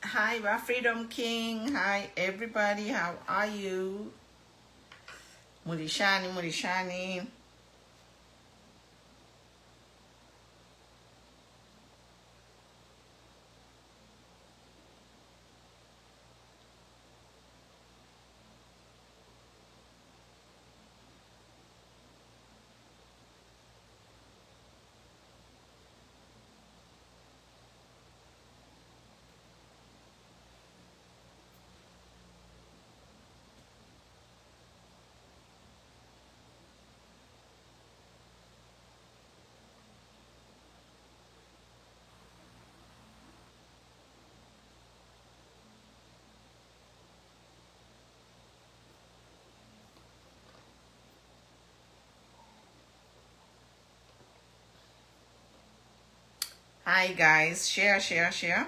Hi, my Freedom King. Hi, everybody. How are you? Murishani, Murishani. Hi, guys. Share, share, share.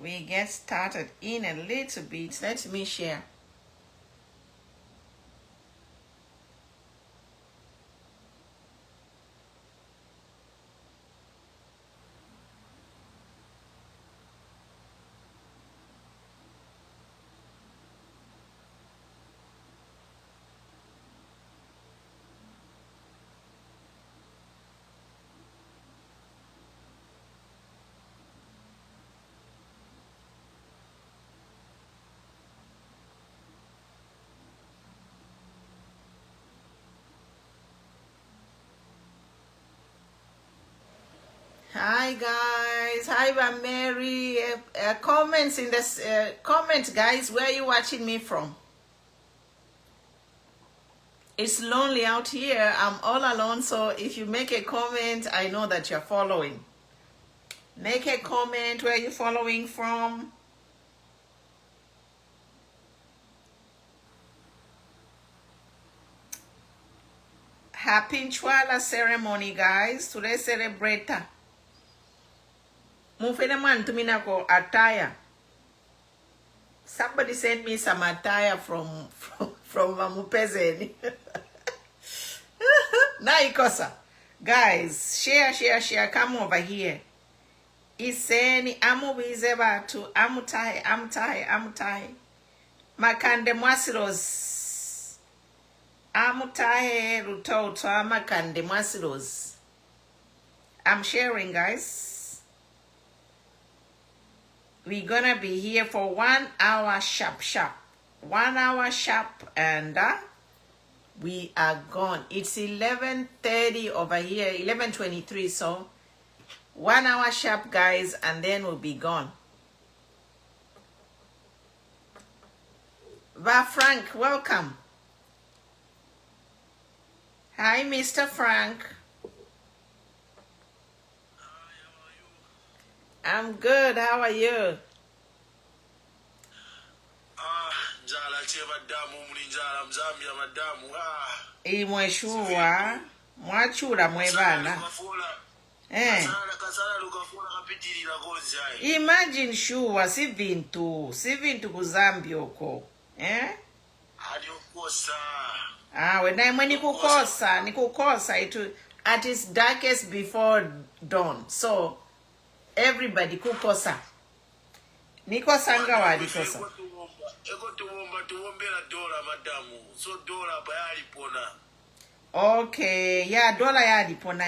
We get started in a little bit. Let me share. Hi, guys. Hi, Mary. Comments in this comment, guys. Where are you watching me from? It's lonely out here. I'm all alone, so if you make a comment, I know that you're following. Make a comment where you're following from. Happy Nchwala ceremony, guys. Today celebrate. Mufene man to me nako attire. Somebody sent me some attire from Mamupezeni. Naikosa. Guys, share. Come over here. Iseni amubize batu amutahe. Makande mwasilos. Amutahe rutoto makande mwasilos. I'm sharing, guys. We're gonna be here for 1 hour sharp. 1 hour sharp, and we are gone. It's 11:30 over here, 11:23. So 1 hour sharp, guys, and then we'll be gone. Va Frank, welcome. Hi, Mr. Frank. I'm good. How are you? Imweshuwa mwachura mwebana. Imagine shuwa si vintu kuzambioko. When nikukosa it at its darkest before dawn. So everybody kukosa. Nikosa ngawa likosa. Okay, yeah, dollar yadi pona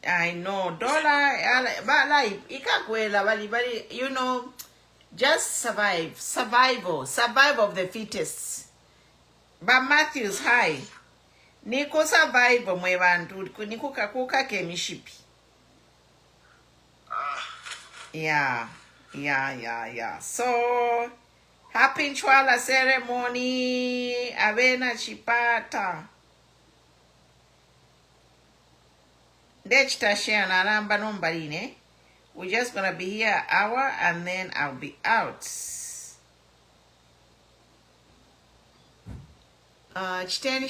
I know dollar but like ikakwela bali you know, just survival of the fittest. But Matthew's high. Niko survival mwe bantu kuka kemishipi. Yeah. So happy Nchwala ceremony. Avena chipata. Dechta share na namba nombarine. We're just gonna be here an hour and then I'll be out. Chiteni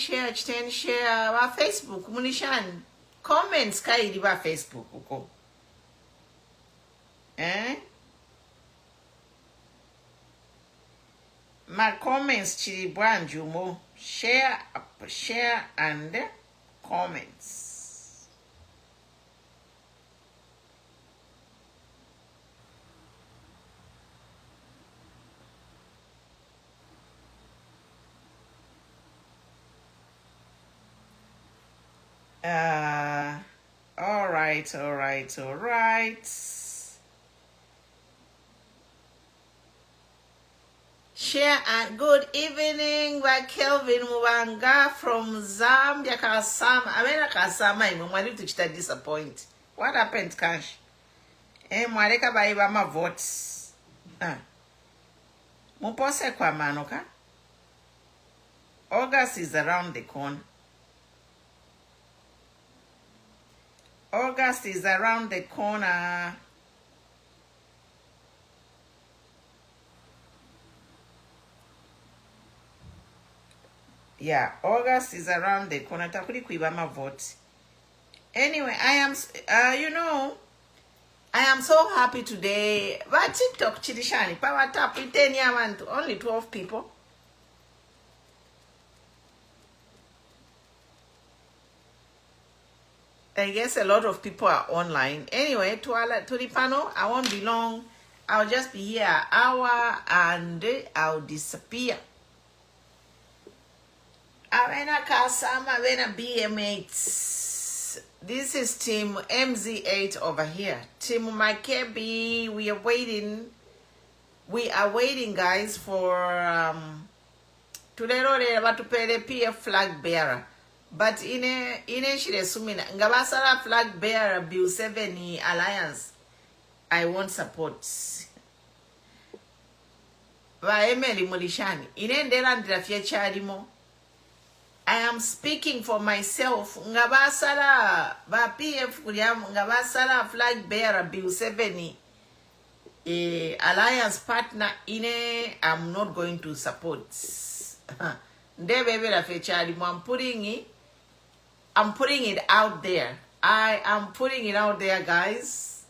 share wa Facebook munishan. Comments kaidi wa Facebook uko. My comments chiri bwanjumo. Share and comments. All right. Share and good evening by Kelvin Mwanga from Zambia, Kasama. I mean, Kasama, I'm ready to disappoint. What happened, Cash? Mwareka baiba my votes. Mupose kwa manoka. August is around the corner. August is around the corner. Yeah, August is around the corner. Takuri kuiba my vote. Anyway, I am, I am so happy today. But TikTok chidishani power tap with 10 years only 12 people. I guess a lot of people are online. Anyway, to the panel, I won't be long. I'll just be here an hour and I'll disappear. Avena Kasama, Avena BM8. This is Team MZ8 over here. Team Makebi, we are waiting. We are waiting, guys, for today we're about to pay the PF flag bearer. But in a shirasumina, ngabasara flag bearer BILL7 alliance, I won't support. Va Emily Mulishani, inendera ndirafia charimo. I am speaking for myself. Ngabasara ba PF kuliam ngabasara flag bearer BILL7 alliance partner ine I'm not going to support. I'm putting it out there. I am putting it out there, guys.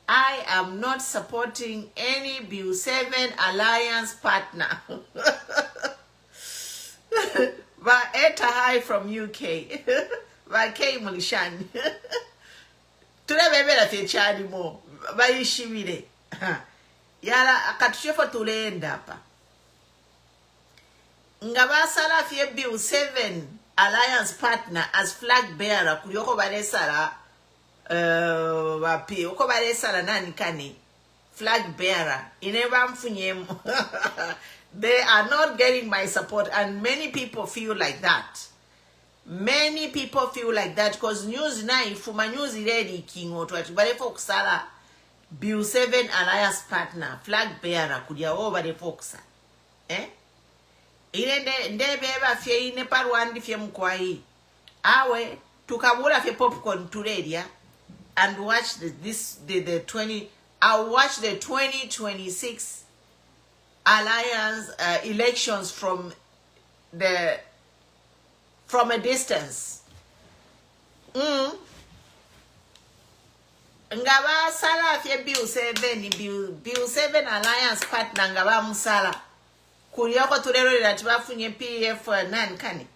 I am not supporting any BILL7 alliance partner. Eta High from UK. K Mulishani. Today baby la fechari mo. Bayishimire. Yala akatushefa tuleenda hapa. Ngabasala fie BILL7 alliance partner as flag bearer kulioko balesala wapi uko balesala nani kani flag bearer ineba mfunyemo. They are not getting my support, and many people feel like that. Many people feel like that because news na ifuma news ready king otwati balefo kusala BILL7 alliance partner flag bearer kulia over the foxa. Ndebe fye ine parwandi fye mkwai. Awe tukabula fye popcorn tuledia and watch the 20. I'll watch the 2026 alliance elections from a distance. Ngaba sala fye BILL7 alliance partner ngaba musala. Kurioko tulero lati bafunye PF nani kani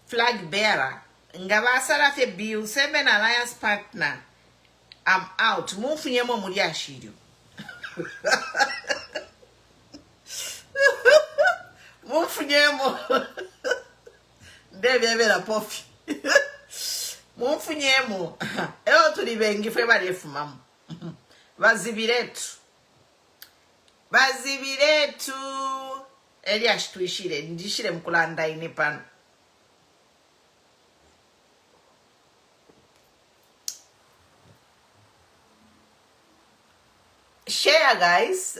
flag bearer ngaba sala fye BILL7 alliance partner. I'm out. Mufunyemo muri ashirio. Mufunyemo. Ndebe la pofi. Mufunyemo. Eo tulibengi fwe balefumamu. Bazibiretu. Eliash tuishire. Ndishire mkulanda inipano. Share, guys.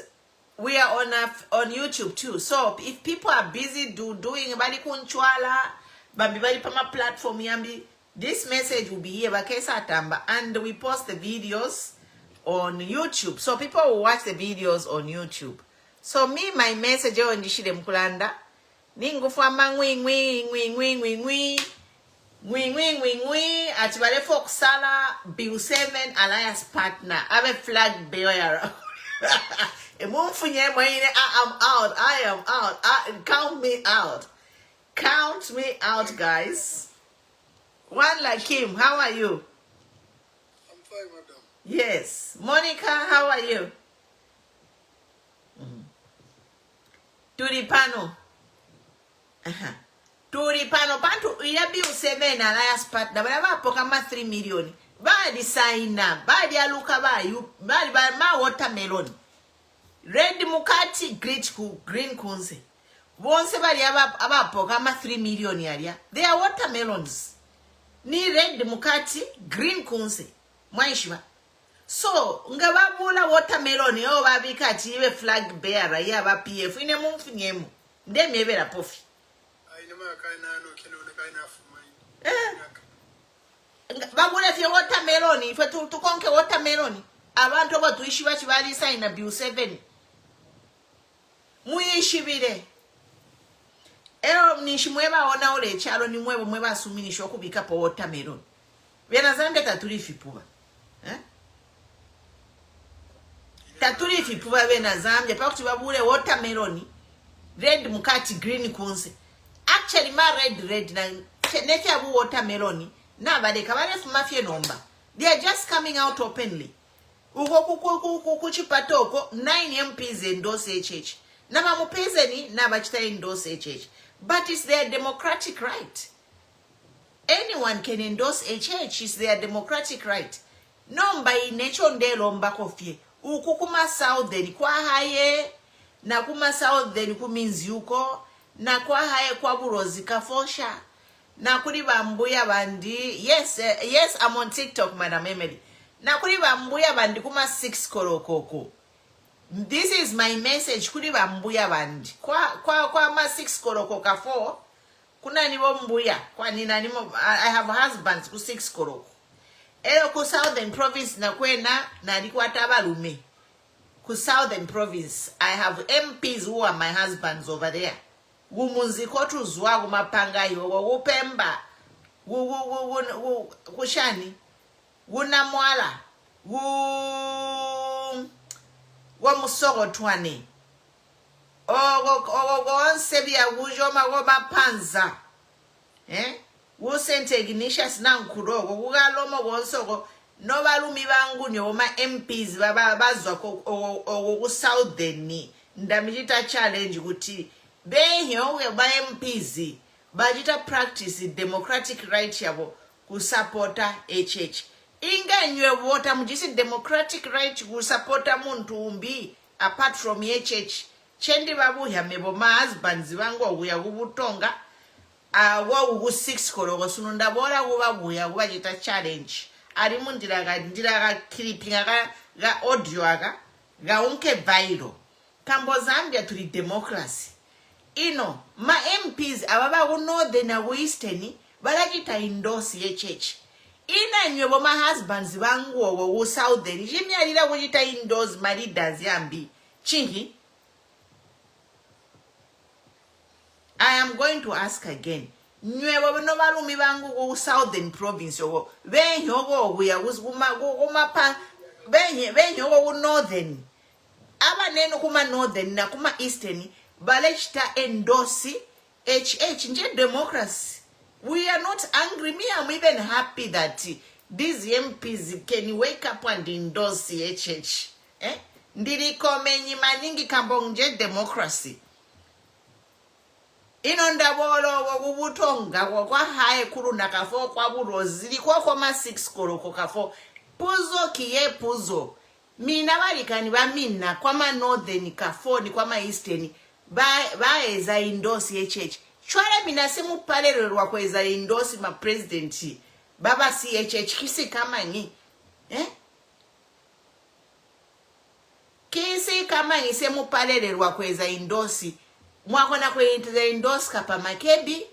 We are on YouTube too. So if people are busy doing bali kunchwala, bali pama platform yambi, this message will be here bakesa tamba, and we post the videos on YouTube. So people will watch the videos on YouTube. So my message on ndishire mkulanda ningufa mangwi ati bale fokusala BILL7 alliance partner ave flag bearer. I am out. Count me out. Count me out, guys. One like him. How are you? I'm fine, madam. Yes. Monica, how are you? To the panel. To the panel. Pantu, ya BILL7 alliance partner. But I'm 3 million. Badi sign up. Badi aluka badi ma watermelon. Red mukati, green kunze. Bonse badi abapokama 3 million yaria. They are watermelons. Ni red mukati, green kunze. Mwaishiba. So, ngababula watermelon yo babikati iwe flag bearer ya ba PF ine mumfinyemu. Ndemi ebera pofi. Ainema kaina no kilo na kaina fumai. Babula fye watermelon, ife tukonke watermelon. Abantu abo tuishi bali sign na BILL7. Muyishibire. Ero nishimweba ona ole chalo ni mweba asuminisho kubika po watermelon. Bena zambe taturi fipuba. Taturi fipuba bena zambe pakuti babule watermelon. Red mukati green kunse. Actually ma red na neke abu watermelon na badeka bale fumafye nomba. They are just coming out openly. Uko kuchipatoko 9 MPs endorse HH. Na mamupezeni na bachita endorse HH. But it's their democratic right. Anyone can endorse HH. It's their democratic right. Nomba inechonde lomba kofie. Ukukuma southern kwa haye. Na kuma southern kuminzi uko. Na kwa haye kwa burozi kafosha. Na kuri bambuya bandi. Yes, I'm on TikTok, Madam Emily. Na kuri bambuya bandi kuma 6 korokoko. This is my message kuri bambuya bandi. Kwa ma 6 koroko ka 4. Kuna nibo mbuya. Kwa nina nimo I have husbands ku 6 koroko. Ero ku Southern Province na kwena na likwata balume. Ku Southern Province I have MPs who are my husbands over there. Gumunzi kotu zwa kumapanga yo upemba. Kushani. Gunamwala. Wa musogo twane. Onsebia wujoma goba panza. Wusente Ignatius nankurogo. Wugalomo wonsogo. No balumi bangu nyoma MPs bazwa ku Southern. Ndamijita challenge kuti. Behyo we ba MPs. Bajita practice democratic right yabo ku supporta HH. Inga nywe wota mujisi democratic right ku supporta muntu umbi apart from HH. Chendi babu ya mebo ma husbands bangu uya kubutonga wa ugu 6 korogo sununda bora ubabuya ubajita challenge. Ari mundira ga clipping ga audio ga unke viral. Kambo Zambia tuli democracy. Ino ma MPs ababa ku northern na western balajita endorse HH. Ina nyobo ma husbands bangu wo southern jimi alira kujita endorse ma leaders yambi chingi. I am going to ask again. Nyobo no balumi bangu wo southern province wo benyo go buya kuma pa benyo wo northern aba neno kuma northern na kuma eastern balechita endorse HH nje democracy. We are not angry. Me, I'm even happy that these MPs can wake up and endorse HH. Ndiriko menyi maningi kambonje democracy. Inonda bolo wabutonga kwa hae kuru na kafo kwa burozi. Likuwa kwa ma 6 koroko kafo. Puzo kiye puzo. Mina walikani wa mina kwa ma northern kafo ni kwa ma eastern. Baeza endorse HH. Chwala minasemu palelwa kweza endorse ma president. Baba CHH kisi kama ni. Kisi kama ni semu palelwa kweza endorse. Mwakona kweza endorse kapa Makebi,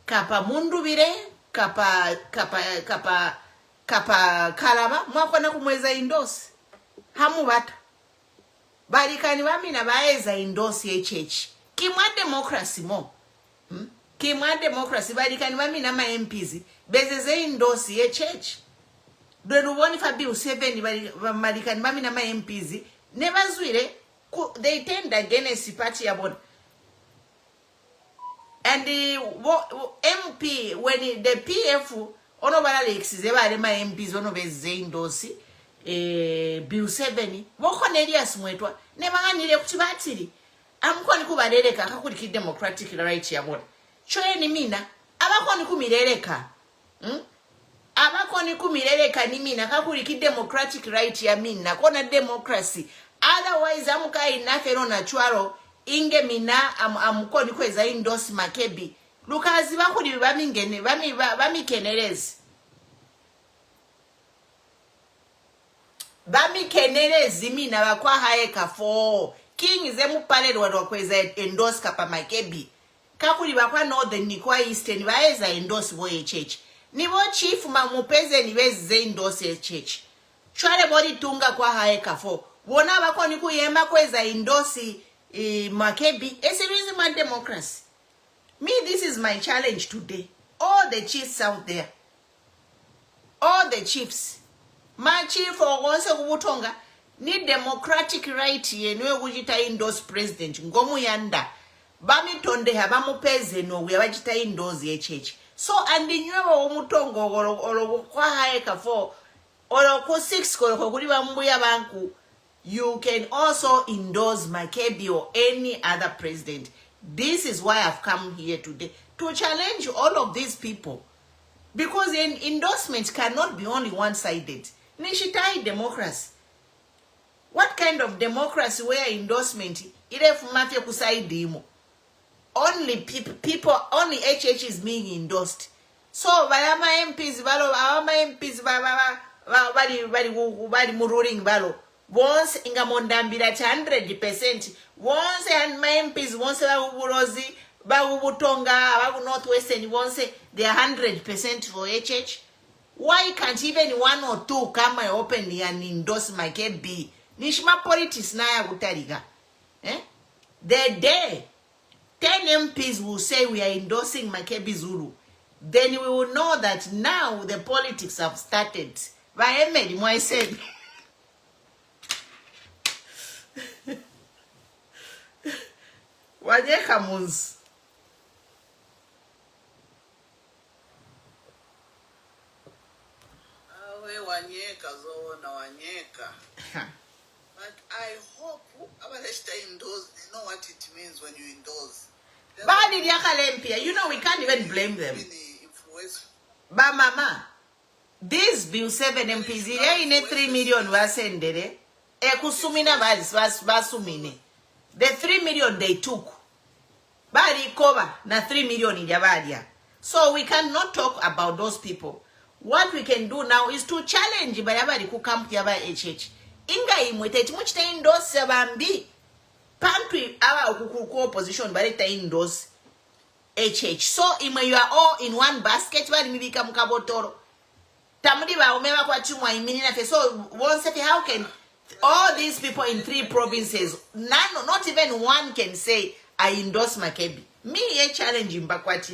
kapa Mundubire, kapa Kalaba. Mwakona kumweza endorse. Hamu bata. Balikani wamina baeza endorse HH. Kimwa democracy mo. Kimwa democracy balikani wamina ma MPs bezeze endorse HH. Dwenuboni fa BILL7 balikani wamina ma MPs nebazwire they tend against the party about. And the MP, when the PF, ono Alex, they were my MPs, one of his endorsing BILL7, Mokonelias Mwetwa, never need a battery. I'm going to Kubadereka, how could keep democratic right here? What? Choeni mina, abakoni kumireleka. Abakoni kumireleka ni mina, how could keep democratic right here? Mina, kona democracy. Otherwise, I'm going to natural. Inge mina amukoni kweza endorse makebi lukazi bakuli bamingene bamikenelezi mina bakwa haeka for king ze mupalelo wakweza endorse kapa makebi kakuli bakwa northern ni kwa eastern baeza endorse boye church nibo chief mamupeze nibeze endorse church chwale body tunga kwa haeka for wona bakoni kuyema kweza endorse Makebi, it's a reason my democracy. Me, this is my challenge today. All the chiefs out there. All the chiefs. My chief or once Kubutonga need democratic right here. No wujita endorse president. Ngomu yanda. Bami tonde habamu peze no we wajita endorse church. So and the new umutongo olo kwa haeka for olo ko 6 ko kuliba mbuya banku. You can also endorse Makebi or any other president. This is why I've come here today to challenge all of these people. Because endorsement cannot be only one-sided. Nishitai democracy. What kind of democracy where endorsement only people, only HH is being endorsed. So, Bayama MPs, Bali Mururing Balo. Once inga mondambira 100%. Once and my MPs once Baburozi, Babutonga, Babu Northwestern, once they are 100% for HH. Why can't even one or two come and open and endorse my KB? Nishma politics na ya utariga. The day 10 MPs will say we are endorsing Makebi Zulu, then we will know that now the politics have started. By Emedi, I said. Wanyeka Munz. Wanyeka zo na wanyeka. But I hope abaleshta endorse, they know what it means when you endorse. Badi diakalempia, you know we can't even blame them. Ba mama, this BILL7 MPs in 3 million wasendere. Ekusumina basumine. The 3 million they took. Badi cover na 3 million in Jabadia. So we cannot talk about those people. What we can do now is to challenge Bayabadi ku camp yaba HH. Inga imwete muchita endorse bambi. Pantry awa ukuku opposition barita endorse HH. So you are all in one basket badi mibika mkabotoro. Tamudi ba umema kwa chumwa iminina fe. So once how can all these people in 3 provinces, none, not even one can say, I endorse Makebi. Me, a challenge in Bakwati.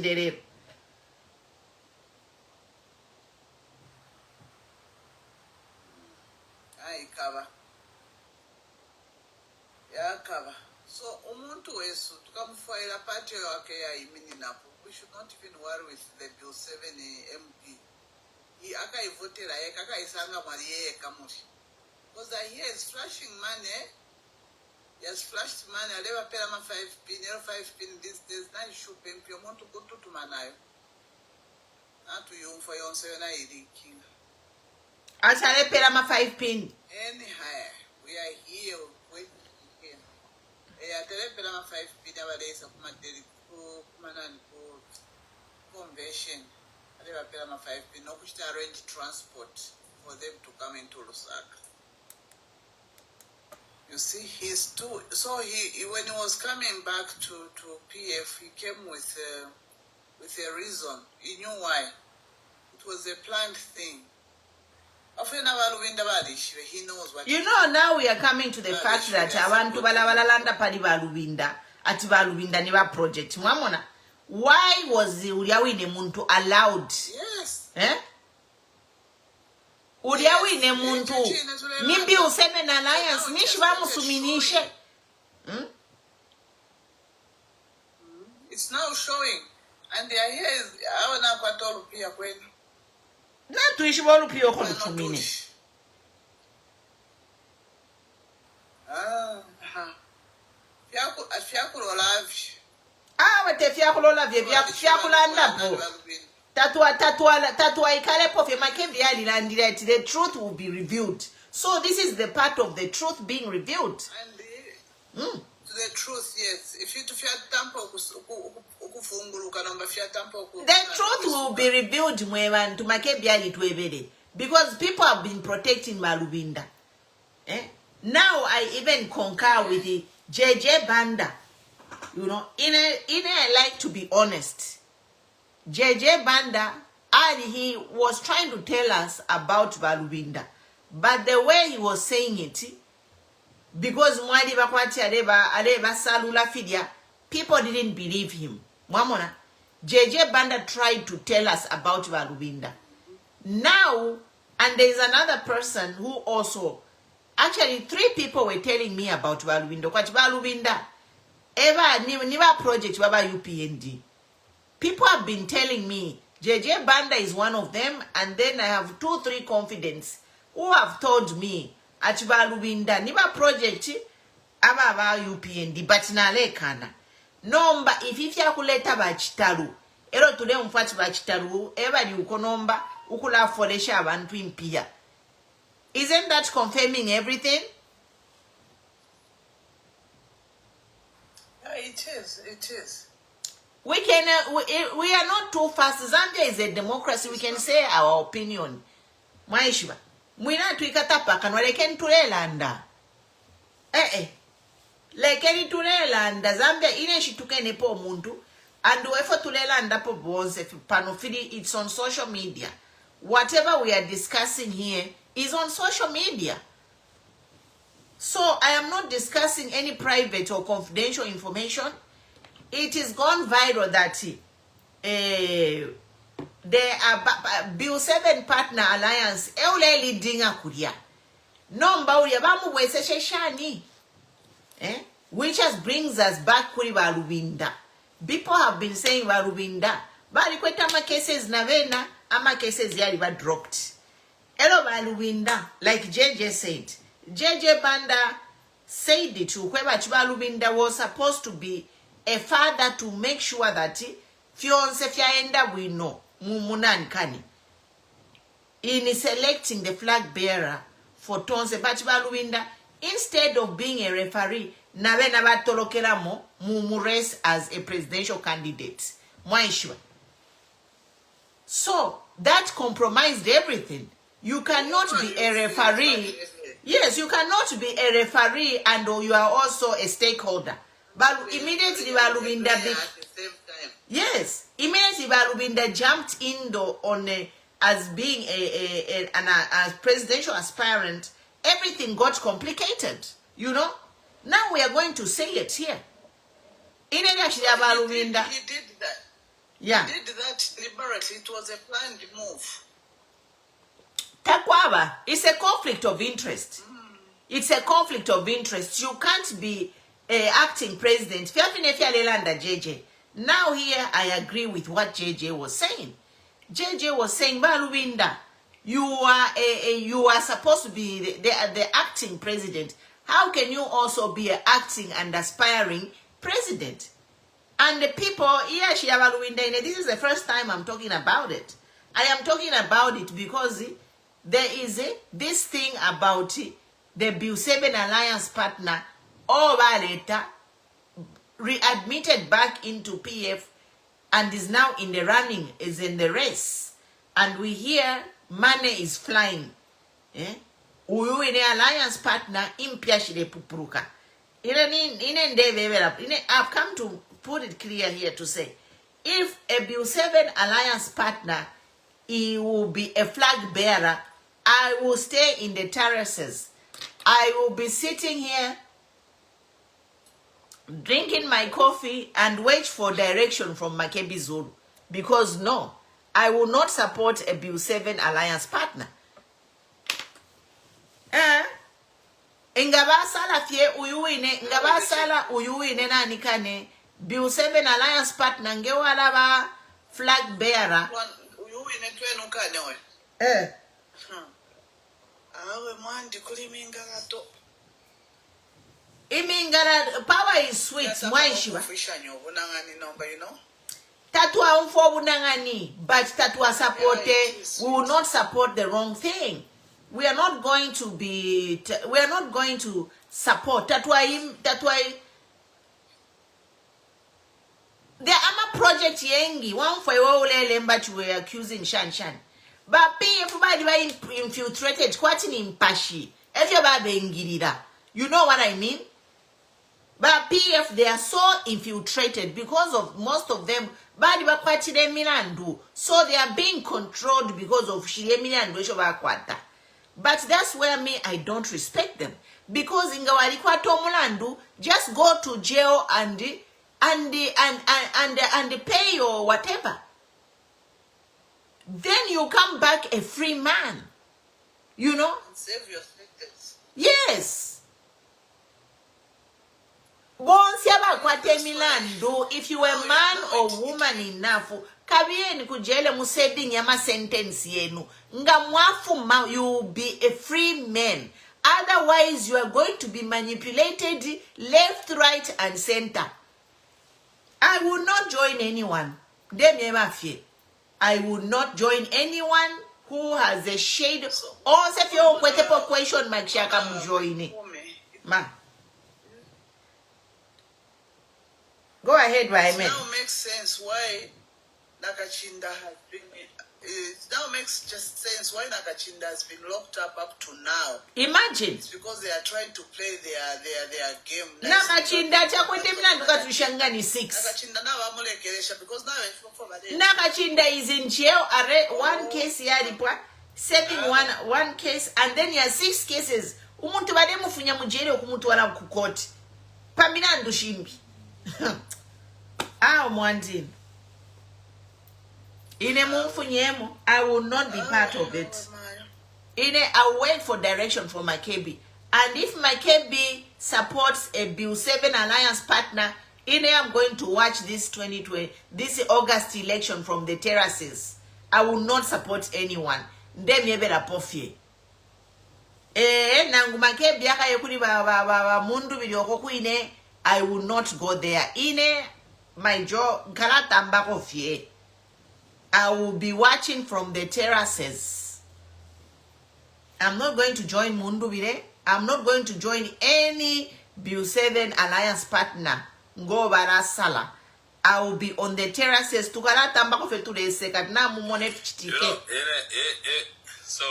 I cover. Yeah, cover. So, umuntu wesu, to come for a party we should not even worry with the BILL7 MP. He aka voted aka isanga Marie Kamushi. Because he is flashing money. He has flashed money. I never pay him 5 pin, 5 pin. This there's not issue. Pay you want to go to Manayo. Not to you for your 7 king. I shall pay him 5 pin. Anyhow, we are here waiting again. I tell him 5 pin nowadays of my daily convention. I never pay him 5 pin. No, which to arrange transport for them to come into Lusaka. You see, he's too. So he when he was coming back to PF, he came with a reason. He knew why. It was a planned thing. He knows what. You know, now we are coming to the fact that I want to balabalanda pali balubinda ati balubinda niba project. Mwamona, why was Uriawine Muntu allowed? Yes. Uriawine Muntu. Nimbi useme na alliance. Mishwa musuminishe. It's now showing. And they are here. I want to quatolo pia kwenu. Not to issue all pure to meaning. What if Yakulola Fiakulanda? Tatua Ikalepo of Makebi and the truth will be revealed. So this is the part of the truth being revealed. And the truth, yes. If you the truth will be revealed to Makebi because people have been protecting Malubinda. Now I even concur with the JJ Banda. You know, I like to be honest. JJ Banda, he was trying to tell us about Balubinda. But the way he was saying it, because people didn't believe him. JJ Banda tried to tell us about Balubinda. Now, and there is another person who also, actually 3 people were telling me about Balubinda. Balubinda, Niva project Baba UPND. People have been telling me JJ Banda is one of them, and then I have 2-3 confidents who have told me at Balubinda Niva project Baba UPND, but nalekana. Nomba if yakuleta bachitalu. Ero tule mfati bachitalu, eba ni ukonomba, ukula folesha abantu impia. Isn't that confirming everything? It is. We are not too fast. Zambia is a democracy. We can say our opinion. Maishiba. Mwina tuikatapa kanwa lekeni tulelanda. Lekeni tulelanda. Zambia ineshituke nepo mundu. And wefo tulelanda po bonze panofili, it's on social media. Whatever we are discussing here is on social media. So I am not discussing any private or confidential information. It is gone viral that the BILL7 Partner Alliance which has brings us back kuri Balubinda. People have been saying Balubinda, but ama cases navena, ama cases yali dropped. Hello Balubinda, like JJ said. JJ Banda said it to whoever Balubinda was supposed to be a father to make sure that fiance fiaenda we know mumunan kani in selecting the flag bearer for Tonse Balubinda, instead of being a referee nabe nabatolokera mo mumures as a presidential candidate mwaishwa. So that compromised everything. You cannot be a referee. Yes, you cannot be a referee and you are also a stakeholder. But immediately Balubinda yes, immediately Balubinda jumped in as being a presidential aspirant. Everything got complicated, you know. Now we are going to say it here. He did that. Yeah. He did that deliberately. It was a planned move. Takwaba, it's a conflict of interest. It's a conflict of interest. You can't be acting president. JJ. Now here I agree with what JJ was saying. JJ was saying, Balubinda, you are supposed to be the acting president. How can you also be an acting and aspiring president? And the people, this is the first time I'm talking about it. I am talking about it because there is this thing about the BILL7 Alliance partner, or later, readmitted back into PF and is now in the running, is in the race. And we hear money is flying. Uyu in the alliance partner, impiashide pupuruka. I've come to put it clear here to say, if a BILL7 alliance partner, he will be a flag bearer, I will stay in the terraces. I will be sitting here, drinking my coffee and wait for direction from Makebi Zulu. Because no, I will not support a BILL7 alliance partner. Ngabasala fie uyuine, ngabasala uyuine na nikane BILL7 alliance partner ngewala ba flag bearer. You in a twin ukane. Awe mwandi kuliminga gato. Imingara power is sweet. Mwaishiba. You know. Tatua umfo bunangani, but tatua support. We will not support the wrong thing. We are not going to be. We are not going to support. Tatua. The AMA project yengi one for all but we are accusing Shan. But everybody were infiltrated. Quite in Pashi. Everybody you know what I mean? But PF, they are so infiltrated because of most of them. So they are being controlled because of Shiremilandu. But that's where I don't respect them. Because in Mulandu, just go to jail and pay or whatever. Then you come back a free man. You know? And save your sentence. Yes. If you are a man or woman enough, kabieni kujele musetting yama sentence yenu. You will be a free man. Otherwise, you are going to be manipulated left, right, and center. I will not join anyone. I will not join anyone who has a shade. Or if you have question, Mike Shaka join ma. Go ahead, Wyman. It now makes sense why Nakachinda has been. It now makes just sense why Nakachinda has been locked up to now. Imagine. It's because they are trying to play their game. Nakachinda chakwete mlandu katushangani 6. Nakachinda now amulekeresha because now Nakachinda is in jail. One case yalipwa, serving one case, and then you have 6 cases. Umuntu bademu funya mujele okumuntu wala kukoti. Pamina ndushimbi. Mwandin. I will not be part of it. I'll wait for direction from my KB. And if my KB supports a BILL7 alliance partner, I'm going to watch this August election from the terraces. I will not support anyone. I will not go there. My job, I will be watching from the terraces. I'm not going to join Mundubire. I'm not going to join any BILL7 alliance partner. Go barasala. I will be on the terraces. Tukala tambako fe to the second na mumone ftike. So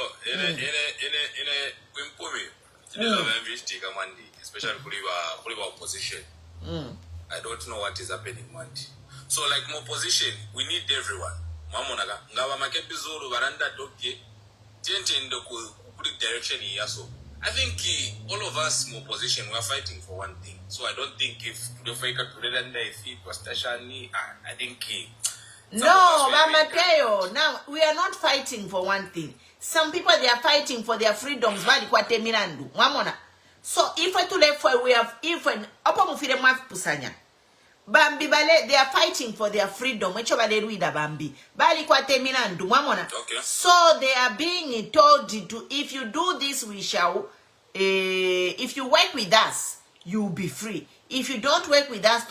especially for opposition. I don't know what is happening, Monday. So, like more position, we need everyone. Mamonaga, ngawa makepi zoro baranda doke, tiente ndo kuri direction yaso. I think all of us more position we are fighting for one thing. So I don't think if the faker to render if it was Tashani, I think no, Mateo. Now we are not fighting for one thing. Some people they are fighting for their freedoms. So if I to left for we have even pusanya. Bambi bale they are fighting for their freedom. Bambi. So they are being told to if you do this we shall if you work with us you will be free. If you don't work with us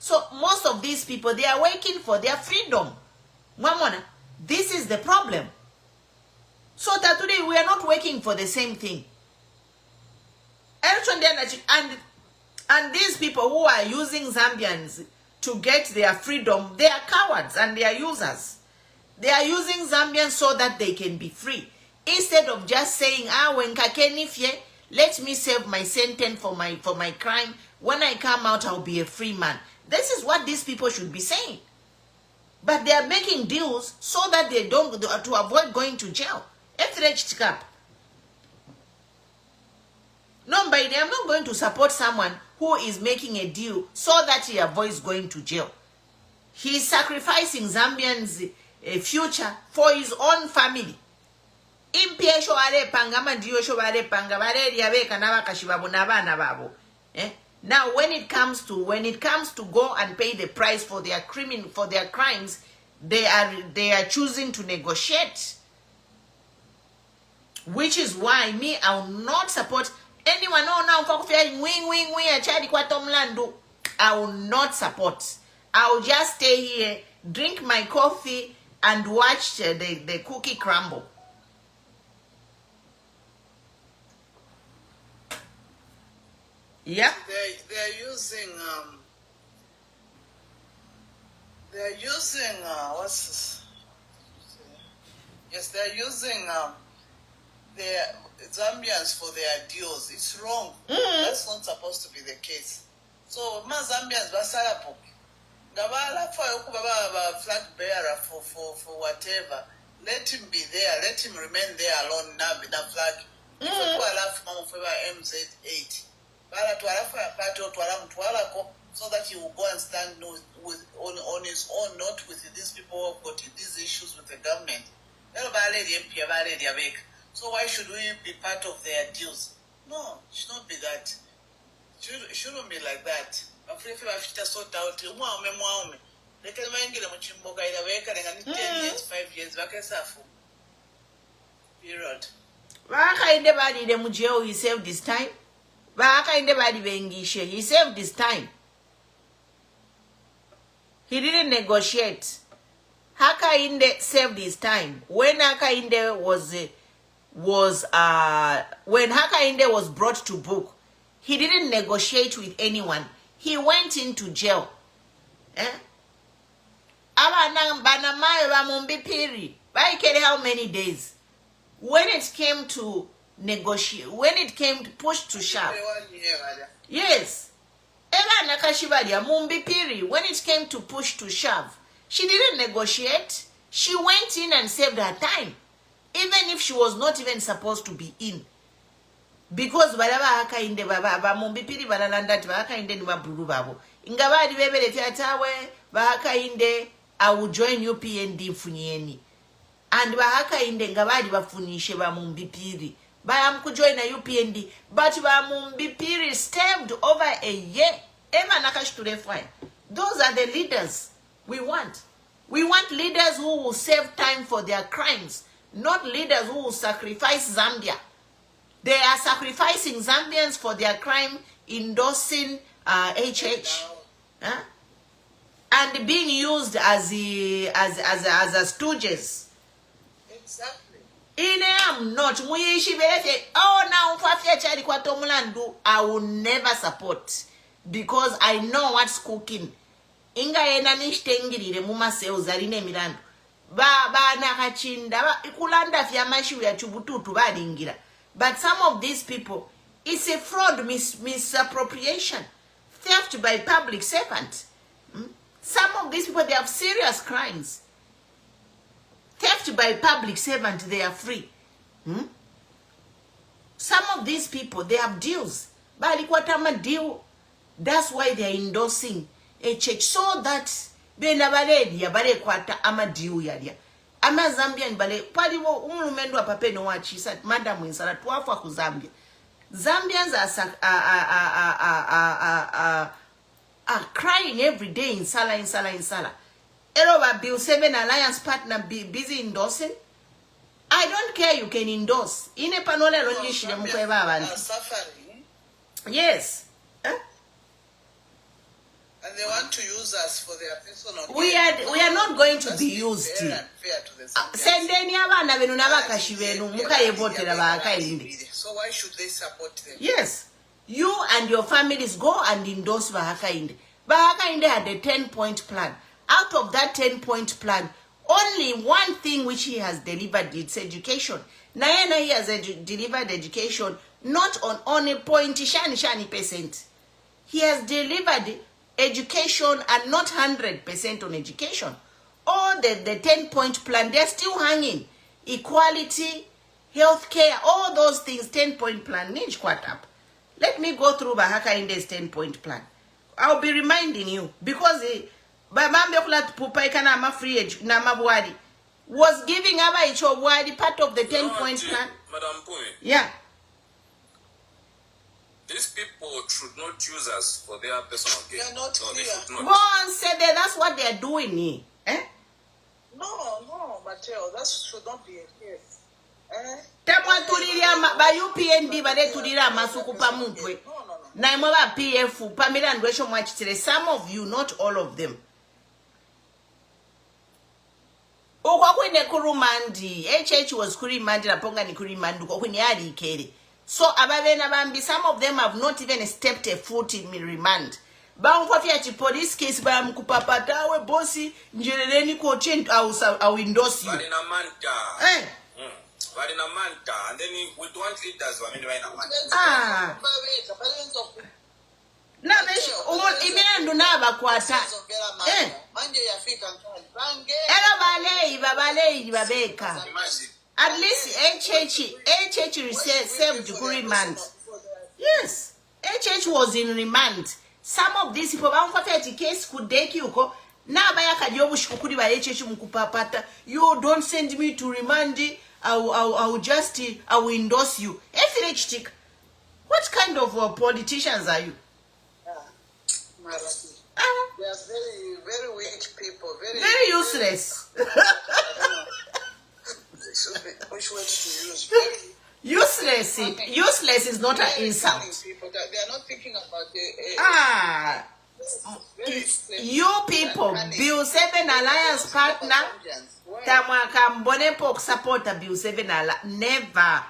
so most of these people they are working for their freedom. This is the problem. So that today we are not working for the same thing. And these people who are using Zambians to get their freedom, they are cowards and they are users. They are using Zambians so that they can be free. Instead of just saying, when kakenifye, let me save my sentence for my crime. When I come out, I'll be a free man. This is what these people should be saying. But they are making deals so that they don't, to avoid going to jail. No, I'm not going to support someone who is making a deal so that he avoids going to jail. He is sacrificing Zambians' future for his own family. Now, when it comes to go and pay the price for their crimes, they are choosing to negotiate. Which is why I will not support anyone. No, now I will not support. I will just stay here, drink my coffee, and watch the cookie crumble. Yeah. They're using what's this? Yes, they're using the Zambians for their deals. It's wrong. That's not supposed to be the case. So ma Zambians basalapo. Gabala for flag bearer for whatever. Let him be there. Let him remain there alone now with the flag. If you allow MZ8. So that he will go and stand on his own, not with these people who have got these issues with the government. So why should we be part of their deals? No, it should not be that. It shouldn't be like that. They can make 10 years, 5 years, period. He saved this time. He saved this time. He didn't negotiate. Hakainde saved his time. When Hakainde when Hakainde was brought to book, he didn't negotiate with anyone. He went into jail. How many days? When it came to negotiate, when it came to push to shove. Yes. When it came to push to shove, she didn't negotiate. She went in and saved her time. Even if she was not even supposed to be in. Because I will join UPND Funyeni. And Bahakainde Ngabadi Bafunishe Bamumbipiri. Bayam could join a UPND, but Bamumbipiri stabbed over a year. Emma Nakash to refine. Those are the leaders we want. We want leaders who will save time for their crimes, not leaders who will sacrifice Zambia. They are sacrificing Zambians for their crime, endorsing HH. And being used as stooges. Exactly. I'm not. Oh, now I will never support because I know what's cooking. Inga enanishitengirire mumaseuzaline mirandu. Ba nakachinda ikulanda fyamashi ya chubututu badingira. But some of these people, it's a fraud, misappropriation, theft by public servant. Some of these people, they have serious crimes. Theft by public servant, they are free. Some of these people, they have deals. Deal. That's why they are endorsing a church. So that ama Zambian bale paliwo umulumendo apape no wachisa madam insala tuafu ku Zambia. Zambians are crying every day in Sala. Eroba BILL7 alliance partner busy endorsing. I don't care, you can endorse. Ine panole lonjishile mkweba abantu. Yes. And they want to use us for their personal. We are not going to be used. Sendeni abana benu nabakashi benu mukayevotera bakainde. So why should they support them? Yes. You and your families go and endorse Bahakainde. Bahakainde had a 10-point plan. Out of that 10-point plan, only one thing which he has delivered is education. Nayana he has delivered education, not on only 0.shani%. He has delivered education and not 100% on education. All the 10-point plan, they're still hanging. Equality, healthcare, all those things, 10-point plan. Up. Let me go through Bahakainde's 10-point plan. I'll be reminding you because was giving part of the 10-point plan. Madam Pumi. Yeah. These people should not use us for their personal gain. We are not no, they clear. should not. Go on, say that. That's what they are doing here. Eh? No, Mateo, that should not be a case. Temwa tuliria ba UPND bale tulira masuku pa mutwe. Na imwe ba PF pamira ndwesho mwachitire. Some of you, not all of them. Ukwa kwene kurumandi. HH was kurimandi na ponga ni kurimandi. Ukwa kwene yari ikere. So ababena bambi, some of them have not even stepped a foot in remand. Ba mkwafia chi police case ba mkupapata we bosi njereleni koche au endorse you. Valina manta. Valina manta. And then we want leaders who are manta. Na beshi imendu naba kwata. Manje yafika nkani. Era balei babeka. At least HH received remand. Yes, HH was in remand. Some of these people, case could take you. You don't send me to remand. I will endorse you. What kind of politicians are you? They are very, very weak people. Very useless. Which words to use? Useless is not an insult. People that they are not thinking about you people, BILL7 Alliance partner, Tamwaka Mbonepo support a BILL7 Alliance. Never.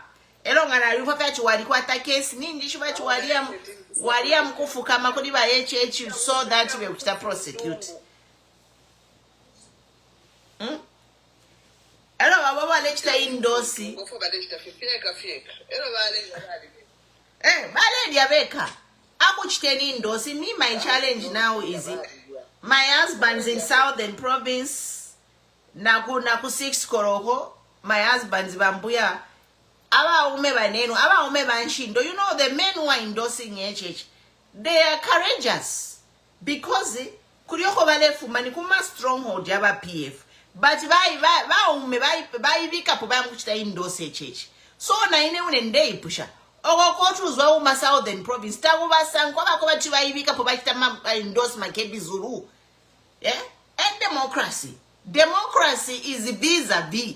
Elongana Rufafach Wadikwata case, Nindishuach Wadiam Kufu Kamakodi by HH, so that we will prosecute. Hello, Baba, let's endorse. Bale diabeka. Akuchiteni endorse. Me, my challenge now is my husband's in Southern Province. Naku 6 Koroko. My husband's Bambuya. Aba ume banenu. Aba ume banshindo. You know the men who are endorsing HH. They are courageous because Kurioko Vale Fumani Kuma stronghold Java PF. But by vika poba mkuchita endorse HH. So na ine unendei pusha. Oko kotu zwa uma Southern Province. Tagu basa kwa kwa chiva vika poba kita endorse makebi zuru. Yeah? And democracy. Democracy is vis-a-vis.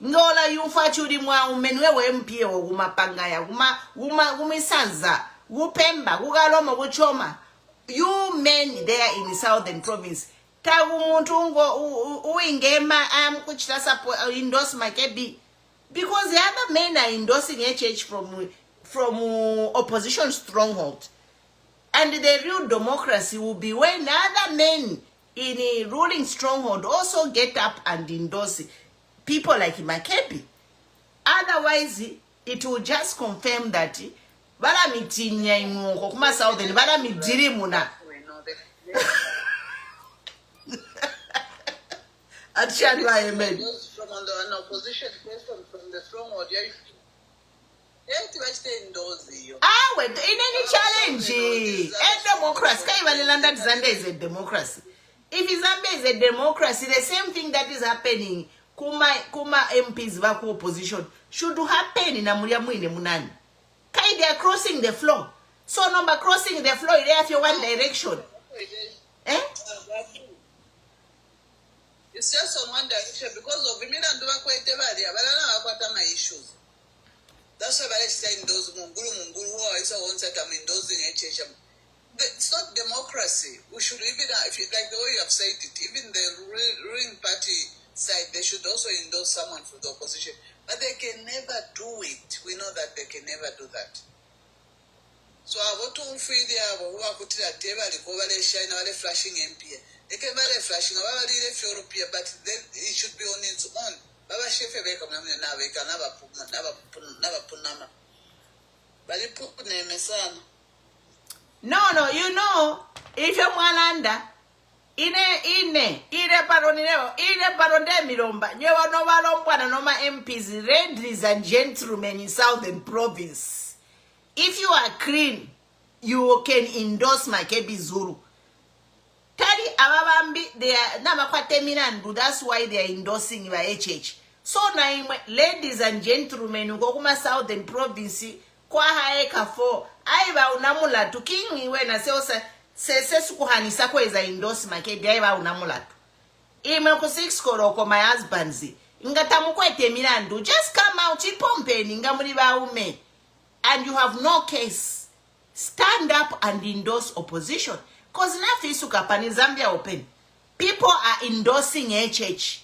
Ngola yumfachuri mwa umenwewe MPA wa umapangaya. Umisanza. Upemba. Ugaloma. Uchoma. You men there in the Southern Province. Tagu muntungo uingema kuchita support endorse makebi because the other men are endorsing HH from opposition stronghold, and the real democracy will be when other men in a ruling stronghold also get up and endorse people like Makebi. Otherwise, it will just confirm that bala mitinya imungo kuma Southern bala midiri muna. From an opposition person from the stronghold, wait, in any challenge, a democracy. Zambia is a democracy. If Zambia is a democracy, the same thing that is happening, Kuma MPs vaku opposition, should happen in Amuria Muine Munani. Kai, they are crossing the floor. So number crossing the floor, they have your one direction. Eh? It's just on one direction because of women and do quite my issues. That's why I say in those Munguru is a one set I'm endorsing HHM. It's not democracy. We should even, if you, like the way you have said it, even the ruling party side, they should also endorse someone from the opposition. But they can never do it. We know that they can never do that. So I want to feel there who are putting a table, they shine a flashing MP. They can buy a flashing, but then it should be on its own. Baba Shefe Beka never put nama. But you put name son. No, you know, if you're Malanda, ine paronde miromba, nyewa no walomba na noma MPs, ladies and gentlemen in Southern Province. If you are clean, you can endorse my Kebi Zulu. Tari ababambi, they are namakwateminan, that's why they are endorsing your HH. So now, ladies and gentlemen, who go kuma Southern Province, kwa haeka for aiba unamulatu kingi wena se sukuhanisa kweza endorse makedi aiba unamulatu ime ku 6 koroko my husbands ngatamukwete milandu just come out ipompeni ngamuli baume and you have no case. Stand up and endorse opposition. Because in Zambia open. People are endorsing HH.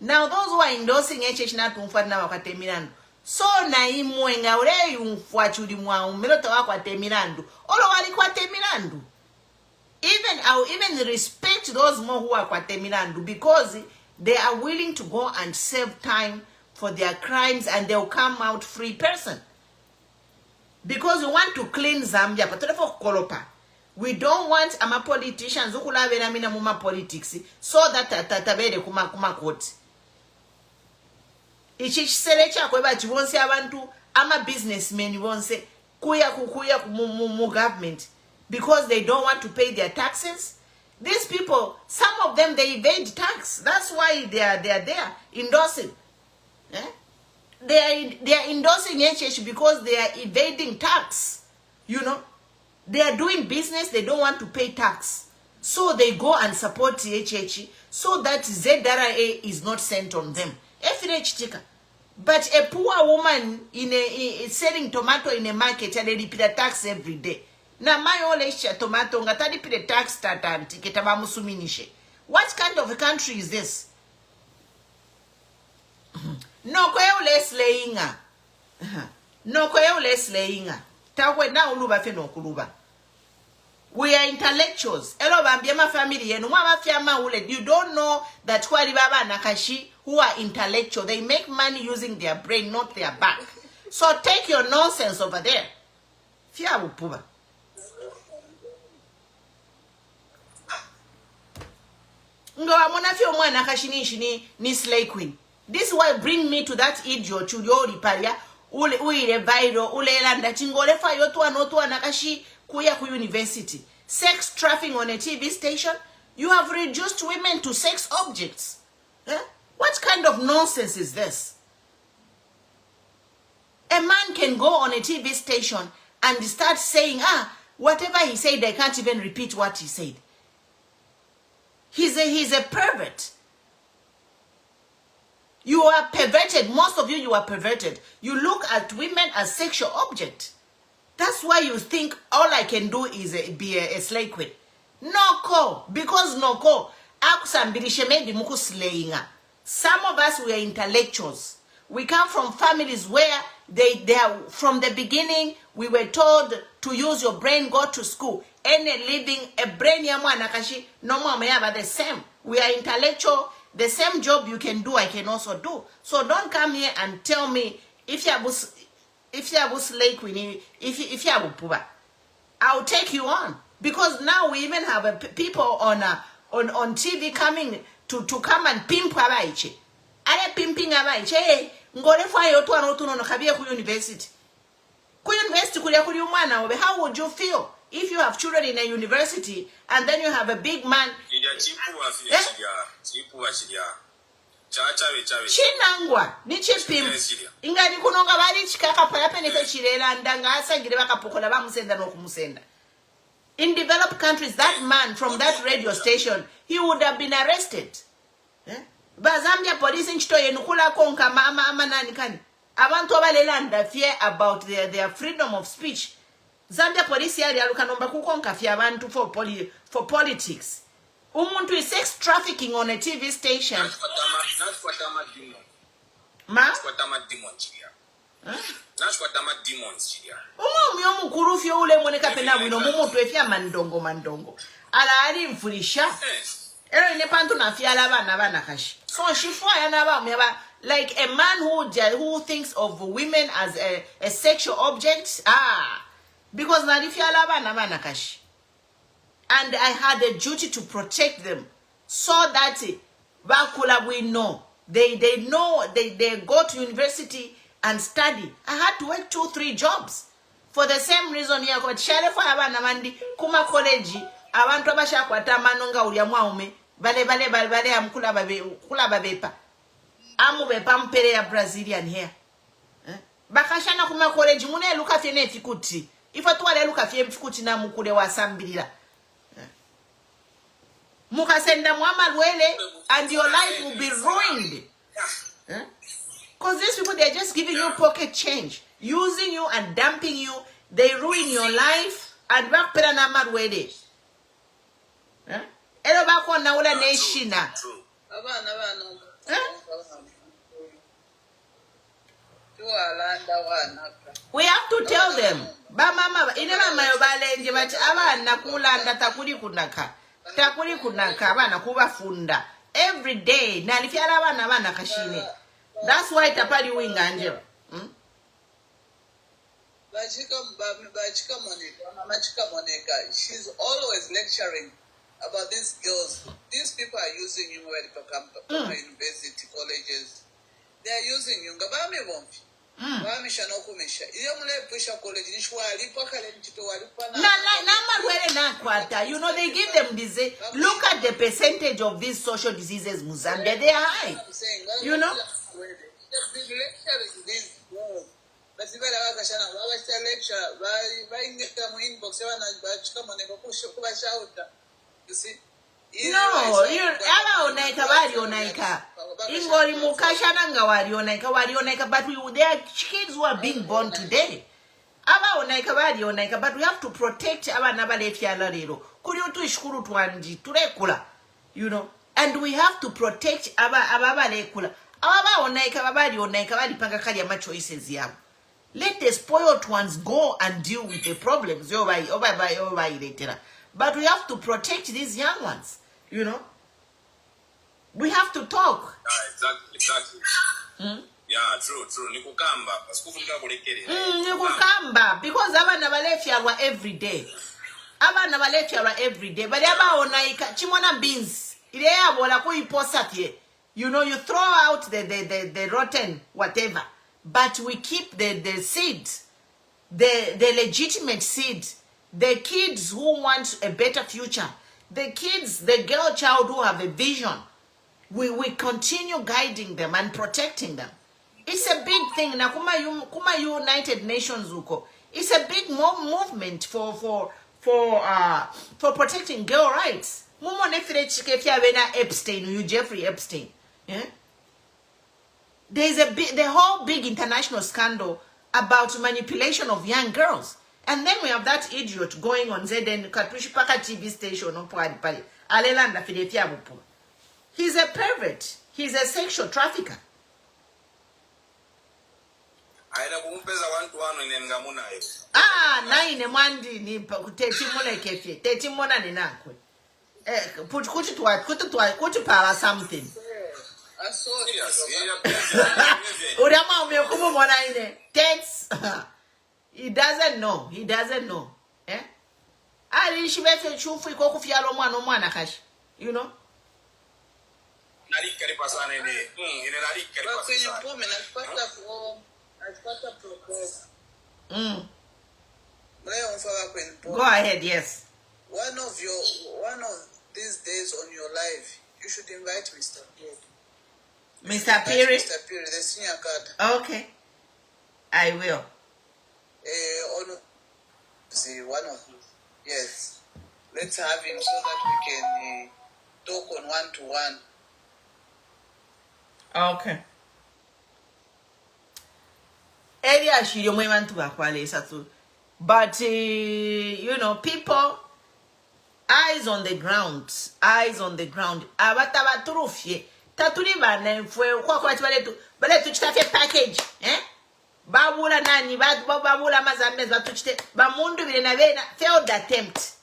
Now those who are endorsing HH na tumfana wakatemirando. So na imwenga ule yumfuachuli mwa umeloto wakatemirando. Olo walikuwa temirando. I will even respect those more who are kwatemirando because they are willing to go and save time for their crimes and they'll come out free person. Because we want to clean Zambia, but for Kolopa. We don't want ama politicians who could have muma politics so that tatabere kuma court. Ichi serecha kweba won't say abantu ama businessmen won't say kuya mu government because they don't want to pay their taxes. These people, some of them they evade tax. That's why they are there endorsing. Eh? They are endorsing HH because they are evading tax. You know, they are doing business, they don't want to pay tax. So they go and support HH so that ZRA is not sent on them. But a poor woman selling tomato in a market and they repeat a tax every day. Na my old tomato ngatadi pay the tax tatanti ketabamusuminishe. What kind of a country is this? No kwele slayinga. No kwele slayinga. Tawe na uluba fe no kuluba. We are intellectuals. Elo bambiema family yenu mwa fiama ule. You don't know that kwali baba nakashi who are intellectual. They make money using their brain, not their back. So take your nonsense over there. Fia upuba. Ngawa mwana fio mwana nakashi ni slay queen. This is why bring me to that idiot chulio riparia uile viral ule landa chingole fa yotu nakashi kuya ku university. Sex trafficking on a TV station. You have reduced women to sex objects. Eh? What kind of nonsense is this? A man can go on a TV station and start saying, whatever he said, I can't even repeat what he said. He's a pervert. You are perverted. Most of you are perverted. You look at women as sexual object. That's why you think all I can do is be a slave queen. No ko. Because no ko. Some of us, we are intellectuals. We come from families where they are, from the beginning, we were told to use your brain, go to school. Any living, a brain yamuanakashi, no more the same. We are intellectual. The same job you can do, I can also do. So don't come here and tell me if you have slave queen, if you have puba, I'll take you on. Because now we even have people on TV coming to come and pimp abaiche. Are pimping abaiche? Hey, ngore fa yotu anotu no kabia ku university. Ku university kulia kuli umwana obe. How would you feel if you have children in a university and then you have a big man? Chinangwa ni chipim ingani kunonga bali chikaka pala penefe chilela ndanga asangire bakapokola bamusenda no kumusenda. In developed countries, that man from that radio station, he would have been arrested. Bazambia police in Chito yenukula konka mama nani kani. Abantu abalelanda fear about their freedom of speech. Zambia police yali alukanomba kukonka fear abantu for politics. Umuntu is sex trafficking on a TV station. That's what I'm a demon here. That's what I'm a demon here. Umu kurufio ule mwoneka pena wino mumu tuefia mandongo. Ala ali mfulisha. Ero inepantu na fiala bana kashi. So she fire na like a man who thinks of women as a sexual object. Because na fiala bana kashi. And I had a duty to protect them so that bakula we know. They know they go to university and study. I had to work 2-3 jobs. For the same reason here, got share for abana mandi kuma college abantu abasha kwata manonga uli amwaume bale amkula babepa amu bepa mpere ya Brazilian here. Bakashana kuma college mune luka fene fikuti If at all look at him, Kutina Mukude was Sambira. Mukasenda Muamalwele, and your life will be ruined. Because these people, they're just giving you pocket change, using you and dumping you. They ruin your life and back pera Wede. Elobako na ula neshina. We have to tell them. Ba mama inema mayobale nje but abana kulanda takuri kunaka. Takuri kunaka abana kuba funda. Every day na lifiara abana kashine. That's why tapali winga anje. She's always lecturing about these girls. These people are using you when they come to university, colleges. They are using you. You know, they give them disease. Look at the percentage of these social diseases, Muzambia. They are high. You know? You see? No, you Ingori mukashananga warionaika, but there are kids who are being born today. But we have to protect our nabalefyalarero. Kuriutu ishkuru tuanji turekula. You know, and we have to protect ababalekula. Let the spoiled ones go and deal with the problems. But we have to protect these young ones, you know. We have to talk. Exactly. Yeah, true. Nikukamba. Nikukamba. Because abana balefya wa every day. Abana balefya wa every day. But aba onaika chimona beans. Ile abola ko iposatye. You know, you throw out the rotten whatever. But we keep the seed. The legitimate seed. The kids who want a better future, the kids, the girl child who have a vision, we continue guiding them and protecting them. It's a big thing. Na kuma United Nations uko. It's a big movement for protecting girl rights. Mumo nefire chikefia wena Epstein, you Jeffrey Epstein. Yeah? There's the whole big international scandal about manipulation of young girls. And then we have that idiot going on ZN Kapushipaka TV station on Padi Alelanda Fidefia Bupu. He's a pervert. He's a sexual trafficker. Naine mwandi ni tetimone kefi. Tetimona ni nakwe. Kuti power something. Urama umekumu mwana ine. Text. He doesn't know. Eh? You know? Go ahead, yes. One of these days on your life, you should invite Mr. Piri. Mr. Piri? Mr. Piri, the senior card. Okay. I will. One of those. Yes. Let's have him so that we can talk on one-to-one. Okay. But you know, people, eyes on the ground. Package. Babula nani babula mazambes batuchite ba mundu bile na bena failed attempt.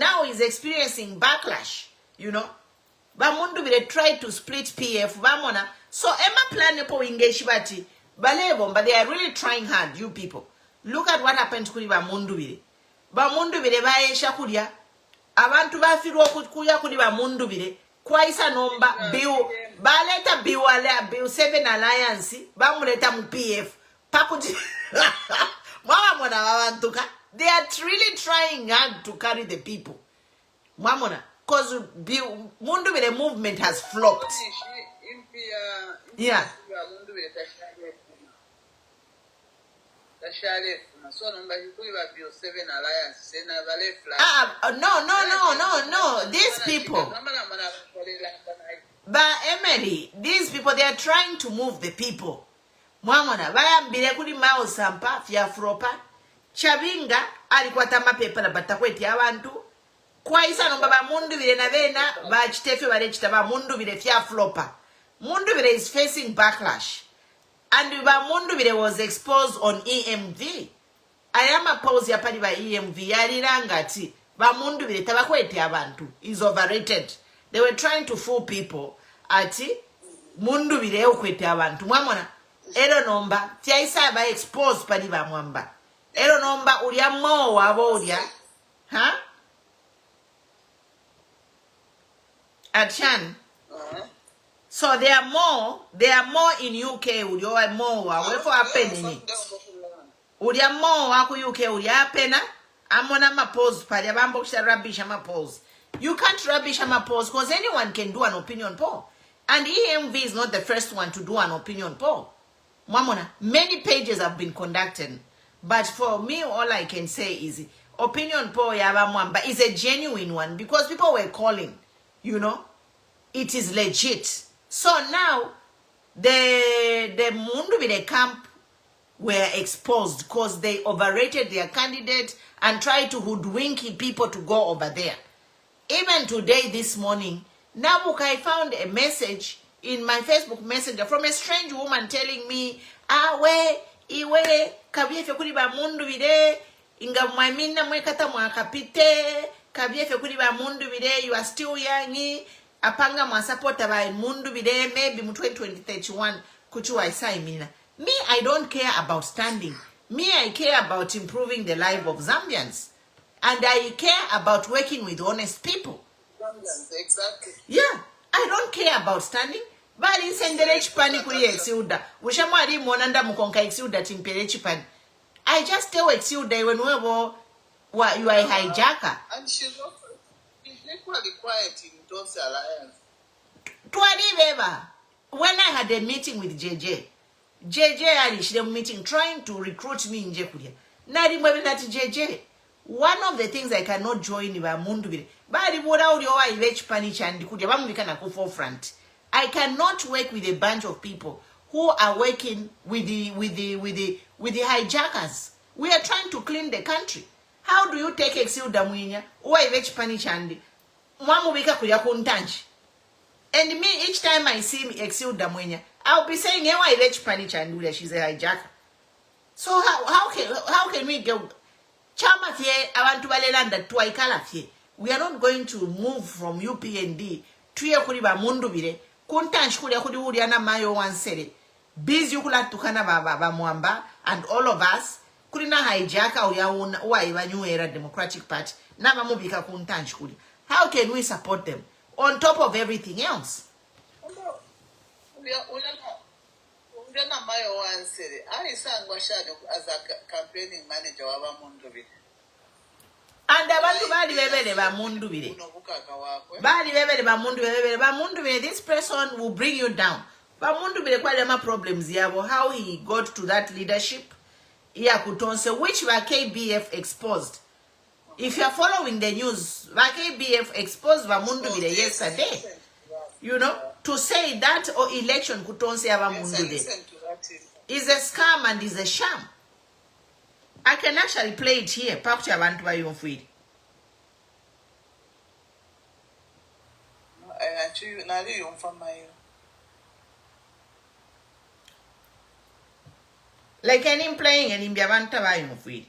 Now he's experiencing backlash, you know. Ba mundu bile tried to split PF bamona. So Emma plan po engage bati balebo, but they are really trying hard, you people. Look at what happened to ba mundu bile. Ba mundu bile baesha kulia. Abantu bafirwa kuya kuli ba mundu bile. Kwaisa nomba bill baleta BILL7 alliance bamuleta mu PF pakuti mama mona wabantuka. They are really trying hard to carry the people mamona, cause mundu the movement has flopped. So number BILL7 alliance. No. These people. But Emily, these people, they are trying to move the people. Mwamona, bayambire kuli mao sampa, fya fropa. Chabinga, alikuwa tama pepa na batakweti abantu. Kwa isa no baba mundu vile na vena, ba chitefe wale chitaba mundu vile fya flopa. Mundu vile is facing backlash. And ba mundu vile was exposed on EMV. Ayama pause ya pali ba EMV, yarirangati. Ba mundu vile tabakweti abantu is overrated. They were trying to fool people. Ati, mundu vile ukweti abantu. Mwamona, ero nomba, tia isa ba exposed pali ba mwamba. Ero nomba ulia mo wabo ulia. Ha? Achan. So there are more in UK ulia more wafo happening. Ulia more wako UK ulia hapena. Amona ma pose pali abambo kisha rubbish ama pose. You can't rubbish ama pose because anyone can do an opinion poll. And EMV is not the first one to do an opinion poll. Mwamona, many pages have been conducted. But for me, all I can say is opinion poll yaba mwamba is a genuine one because people were calling, you know. It is legit. So now the Mundubile camp were exposed because they overrated their candidate and tried to hoodwink people to go over there. Even today, this morning, Nabuk, I found a message in my Facebook Messenger from a strange woman telling me, iwe, kabiefe kuli ba mundu vide, inga mwamina mwekata mwakapite, kabiefe kuli ba mundu vide, you are still young, apanga mwasapota ba mundu vide, maybe mu 2031, kuchua isai mina. Me, I don't care about standing. Me, I care about improving the life of Zambians. And I care about working with honest people. Exactly. Yeah, I don't care about standing. But in sendere chipani kuri exiuda. Ushamwari monanda mukonka exiuda timpere chipani. I just tell exiuda when you are a hijacker. And she's equally quiet in those alliance. When I had a meeting with JJ and she meeting trying to recruit me in Jekuria. Nari mwewe nati JJ. One of the things I cannot join is Mundu. I cannot work with a bunch of people who are working with the hijackers. We are trying to clean the country. How do you take Exil Damwinya or Ivech Panichandi? And me, each time I see Exil Damwinya, I'll be saying, Ivech Panichandu, she's a hijacker. So how can we go? Chama fie abantu balelanda twaikala fie. We are not going to move from UPND tuye kuli ba mundu bile kuntanshi kuli akuli uri ana mayo wansere busy kula tukana ba mwamba and all of us kuli na hijacker uya iba New Era Democratic Party na bamubika kuntanshi kuli. How can we support them on top of everything else? As a campaigning manager of Mundubi. And abantu bali bebele ba mundu bile. Bali bebele ba mundu bile. This person will bring you down. Ba mundu bile kwa lema problems yabo. How he got to that leadership. Ya kutonse which ba KBF exposed. If you are following the news, ba KBF exposed ba mundu bile yesterday. You know, to say that or election kutonse ya ba mundu bile is a scam and is a sham. I can actually play it here. Pakcha abantu ba yomfwili. Like any playing and in Biavanta ba yomfwili.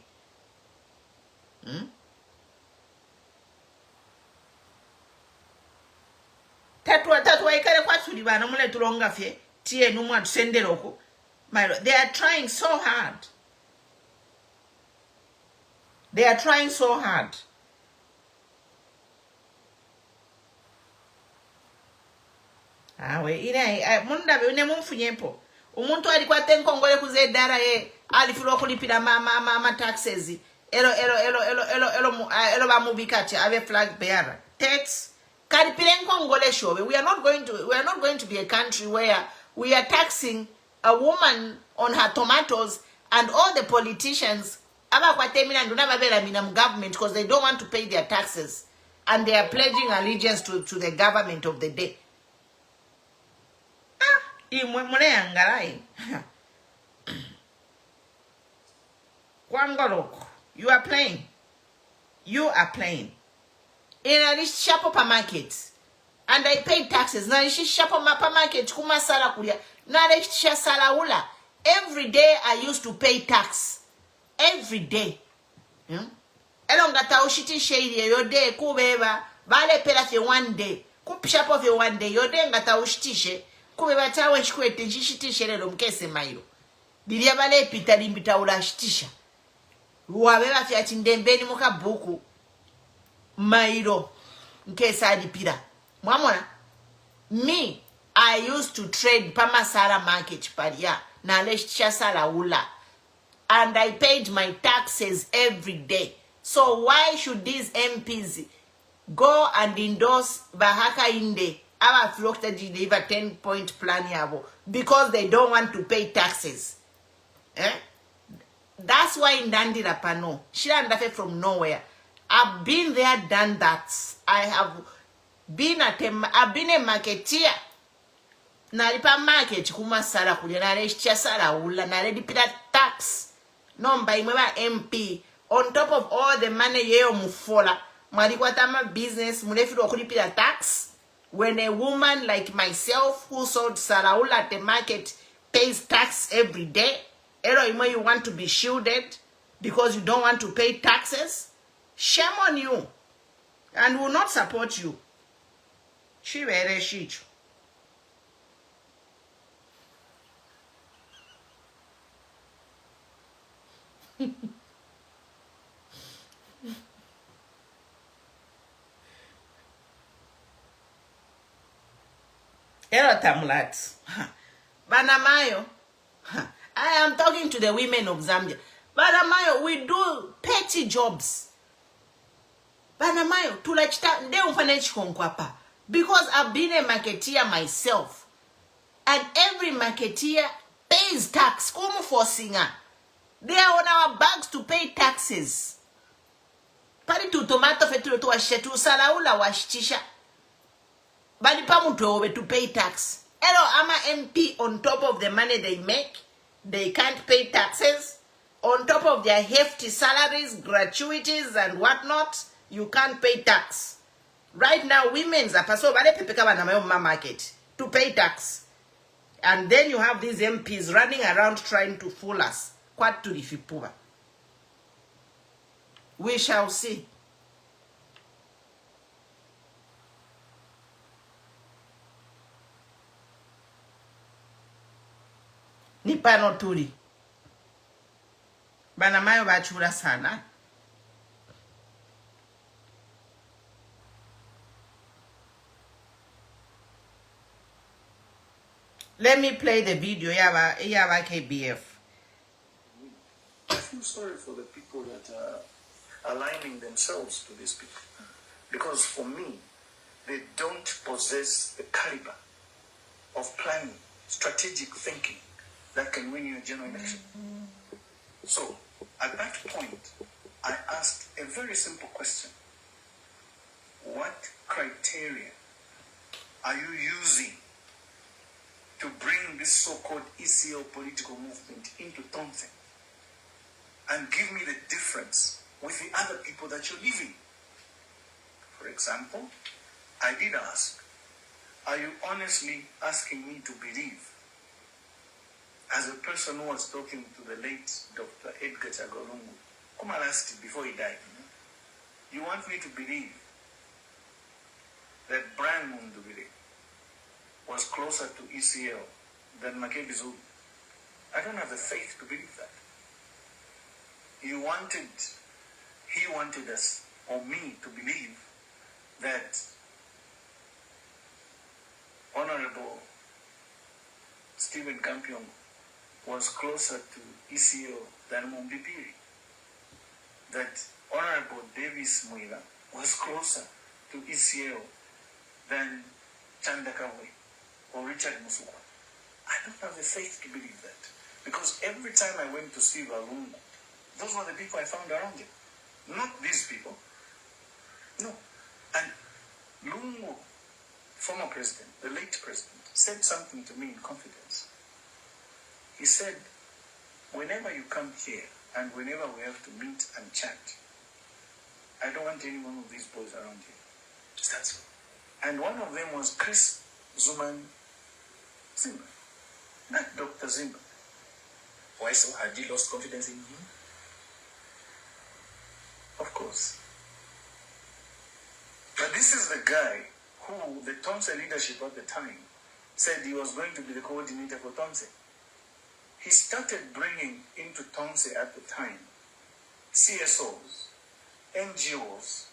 Tatwa ikare kwa tuliba no mule tulonga fie tie numwa tusendeloko. They are trying so hard. They are trying so hard. Munda bine mumfunyepo. Umuntu alikuwa tenkongole kuzedara alifulo kulipira mama taxes. Elo bamubikati ave flag bearer. Tax kalipira nkongole shobe. We are not going to be a country where we are taxing a woman on her tomatoes And all the politicians, government because they don't want to pay their taxes. And they are pledging allegiance to the government of the day. You are playing. You are playing. In a shop market. And I pay taxes. Now she shop market. Kuma sala kulia. Now sala ula. Every day I used to pay tax. Every day. Elongata ushiti shady your day kubeba. Vale pela fe one day. Kupishapo fe one day. Your day ngata ushitishe. Kubeba tawe chikwete njitishe lelo mkese mailo. Bilia vale pita limbita ula shitisha. Wabeba fi atindembeni muka buku. Mailo. Mkese adipira. Mwamona? Me, I used to trade Pamasara market paria. Na leshisha sala ula. And I paid my taxes every day. So why should these MPs go and endorse Bahaka Inde? Our flock to deliver 10-point plan yabo because they don't want to pay taxes. That's why in Dandira Pano, she andafe from nowhere. I've been there, done that. I've been a marketeer. Nalipa market kuma sala kulia naresha sala ula naredipira tax. Nomba imeba MP. On top of all the money yeo mufola, marikwatama business munefiru okulipira tax. When a woman like myself who sold saraula at the market pays tax every day, you want to be shielded because you don't want to pay taxes? Shame on you. And will not support you. She very shit. Hello, Tamlat. Banamayo. I am talking to the women of Zambia. Banamayo, we do petty jobs. Banamayo, tulachita nde umfanechi konkwapa. Because I've been a marketeer myself. And every marketeer pays tax. Como for singer. They are on our backs to pay taxes. Pari tu tomato fetu tu washetu salaula washitisha. Bali pamuto to pay tax. Hello, I'm a MP on top of the money they make. They can't pay taxes. On top of their hefty salaries, gratuities, and whatnot, you can't pay tax. Right now, women's are paso bale pepeka na mayo market to pay tax. And then you have these MPs running around trying to fool us. Quite to the fipuba. We shall see. Nipano tuli. Banamayo bachura sana. Let me play the video. Yaba KBF. I feel sorry for the people that are aligning themselves to these people. Because for me, they don't possess the caliber of planning, strategic thinking that can win you a general election. So, at that point, I asked a very simple question. What criteria are you using to bring this so-called ECL political movement into Thompson? And give me the difference with the other people that you're leaving. For example, I did ask, are you honestly asking me to believe, as a person who was talking to the late Dr. Edgar Chagolungu, Kumalasti before he died, you want me to believe that Brian Mundubire was closer to ECL than Makebi Zulu? I don't have the faith to believe that. He wanted us, or me, to believe that Honorable Stephen Kampion was closer to ECO than Mumbipiri. That Honorable Davis Muila was closer to ECO than Chandakawe or Richard Musukwa. I don't have the faith to believe that. Because every time I went to see Valungu, those were the people I found around him. Not these people. No. And Lungu, former president, the late president, said something to me in confidence. He said, whenever you come here and whenever we have to meet and chat, I don't want any one of these boys around here. That's all. And one of them was Chris Zuman Zimba. Not Dr. Zimba. Why so? Had you lost confidence in him? Of course. But this is the guy who the Tonse leadership at the time said he was going to be the coordinator for Tonse. He started bringing into Tonse at the time CSOs, NGOs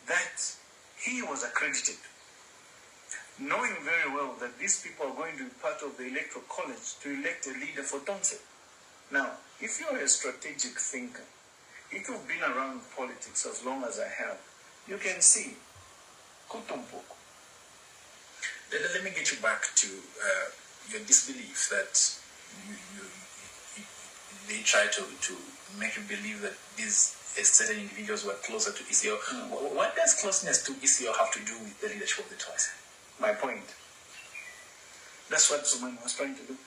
that he was accredited to, knowing very well that these people are going to be part of the electoral college to elect a leader for Tonse. Now, if you're a strategic thinker, if you've been around politics as long as I have, you can see Kutumpoko. Let me get you back to your disbelief that they try to make you believe that these certain individuals were closer to ECO. What does closeness to ECO have to do with the leadership of the Tonse? My point. That's what Zuman was trying to do.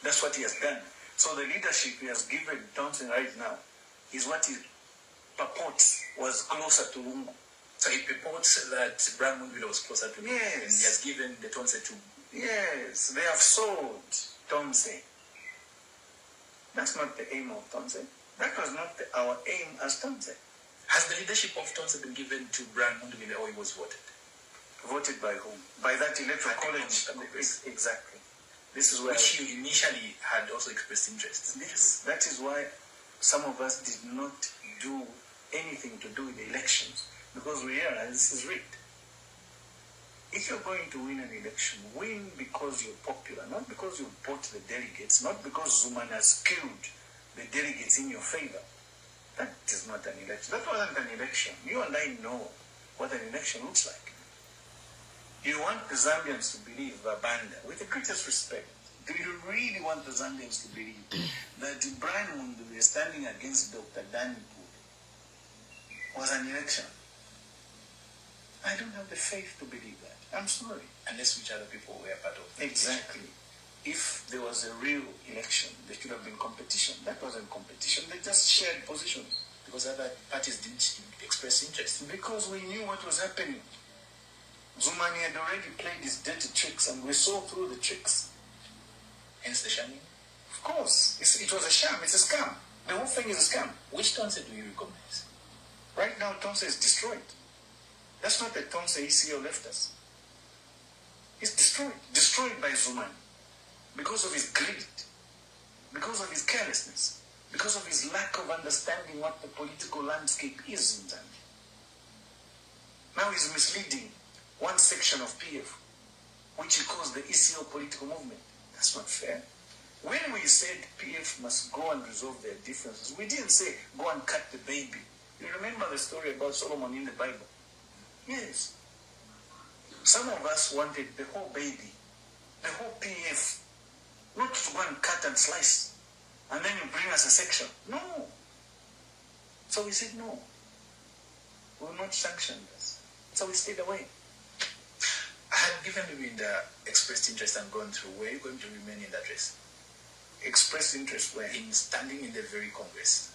That's what he has done. So the leadership he has given Tonse right now is what he purports was closer to Lungu. So it purports that Brian Mundvile was closer to Lungu, Yes. and he has given the Tonse to... Yes, they have sold Tonse. That's not the aim of Tonse. That was not our aim as Tonse. Has the leadership of Tonse been given to Brian Mundvile, or he was voted? Voted by whom? By that electoral At the college. Congress. Exactly. This is where Which you initially had also expressed interest. Yes, that is why some of us did not do anything to do with the elections, because we realize this is rigged. If you're going to win an election, win because you're popular, not because you bought the delegates, not because Zuman has skewed the delegates in your favor. That is not an election. That wasn't an election. You and I know what an election looks like. You want the Zambians to believe, Babanda, with the greatest respect, do you really want the Zambians to believe that Brian Mundvile standing against Dr. Danny Poole was an election? I don't have the faith to believe that. I'm sorry. Unless which other people were part of the Exactly. If there was a real election, there should have been competition. That wasn't competition. They just shared positions. because other parties didn't express interest. Because we knew what was happening. Zumani had already played his dirty tricks, and we saw through the tricks. Hence the shamming. Of course. It was a sham. It's a scam. The whole thing is a scam. Which Tonse do you recognize? Right now, Tonse is destroyed. That's not the Tonse ECO left us. It's destroyed. Destroyed by Zuman. Because of his greed. Because of his carelessness. Because of his lack of understanding what the political landscape is in Zambia. Now he's misleading one section of PF, which he calls the ECO political movement. That's not fair. When we said PF must go and resolve their differences, we didn't say go and cut the baby. You remember the story about Solomon in the Bible? Yes. Some of us wanted the whole baby, the whole PF, not to go and cut and slice, and then you bring us a section. No. So we said no. We will not sanction this. So we stayed away. Had given you in the expressed interest and gone through, were you going to remain in that race? Expressed interest where? In standing in the very Congress.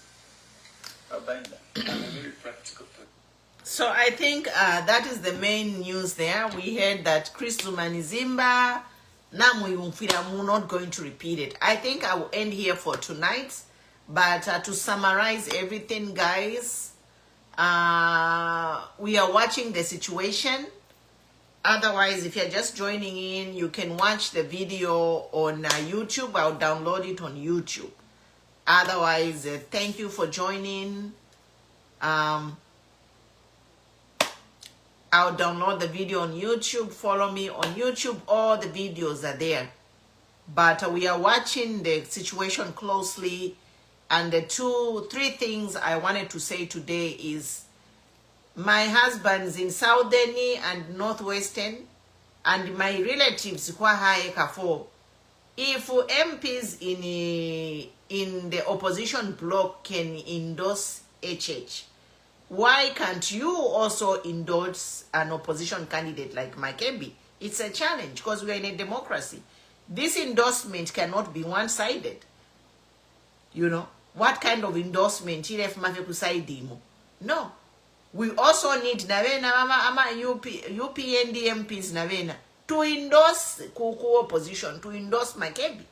Abanda. I'm a very practical person. So I think that is the main news there. We heard that Chris Zumanizimba, I'm not going to repeat it. I think I will end here for tonight. But to summarize everything, guys, we are watching the situation. Otherwise, if you're just joining in, you can watch the video on YouTube. I'll download it on YouTube. Otherwise, thank you for joining. I'll download the video on YouTube. Follow me on YouTube. All the videos are there. But we are watching the situation closely. And the 3 things I wanted to say today is my husband's in Southern and Northwestern, and my relatives if MPs in the opposition bloc can endorse HH, why can't you also endorse an opposition candidate like Makebi? It's a challenge because we are in a democracy. This endorsement cannot be one-sided. You know, what kind of endorsement? No. We also need UPND MPs to endorse Kuku opposition, to endorse Makebi.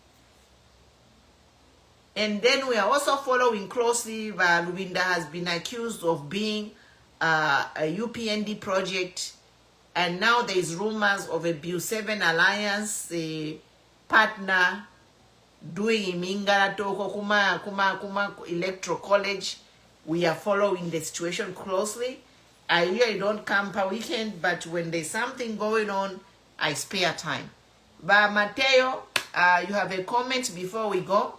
And then we are also following closely. Lubinda has been accused of being a UPND project. And now there is rumors of a BILL7 alliance, a partner doing Imingala Toko Kuma Electoral College. We are following the situation closely. I usually don't come per weekend, but when there's something going on, I spare time. But Mateo, you have a comment before we go?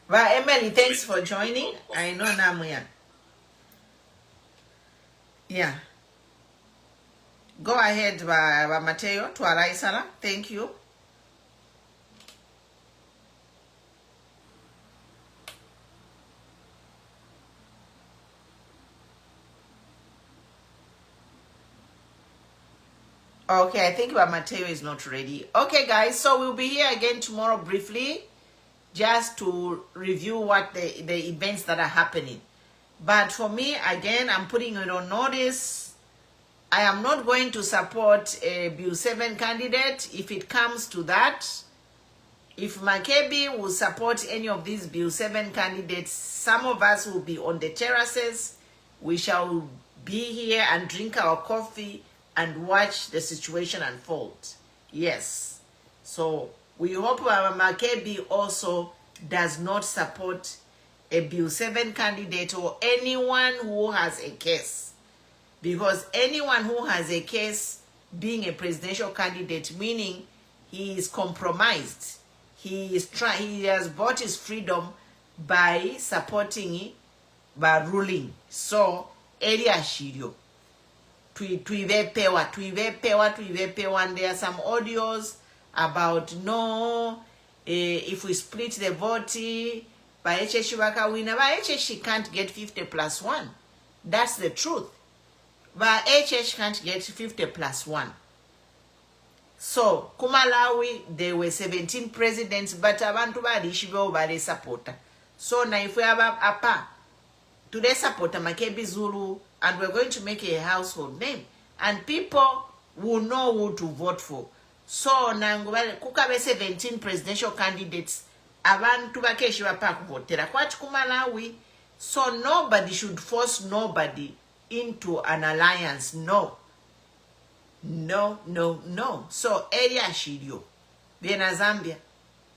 But Emily, thanks for joining. I know Namuyan. Yeah. Go ahead, Mateo, to Araisala. Thank you. Okay, I think Mateo is not ready. Okay, guys, so we'll be here again tomorrow briefly, just to review what the events that are happening. But for me, again, I'm putting it on notice. I am not going to support a BILL7 candidate if it comes to that. If Makebi will support any of these BILL7 candidates, some of us will be on the terraces. We shall be here and drink our coffee and watch the situation unfold. Yes. So we hope Makebi also does not support a BILL7 candidate or anyone who has a case. Because anyone who has a case being a presidential candidate, meaning he is compromised. He has bought his freedom by supporting, by ruling. So, area shirio. Tuivepewa, and there are some audios about no, if we split the vote, by HH waka winner, by HH can't get 50+1. That's the truth. But HH can't get 50+1. So, Kumalawi, there were 17 presidents, but abantu barishibo bari supporter. So now if we have a today supporter Makebi Zulu, and we're going to make a household name, and people will know who to vote for. So now kukabe 17 presidential candidates, abantu bakeshi bapa kuvotera kwati Kumalawi. So nobody should force nobody into an alliance. No. So area shirio. Viena Zambia.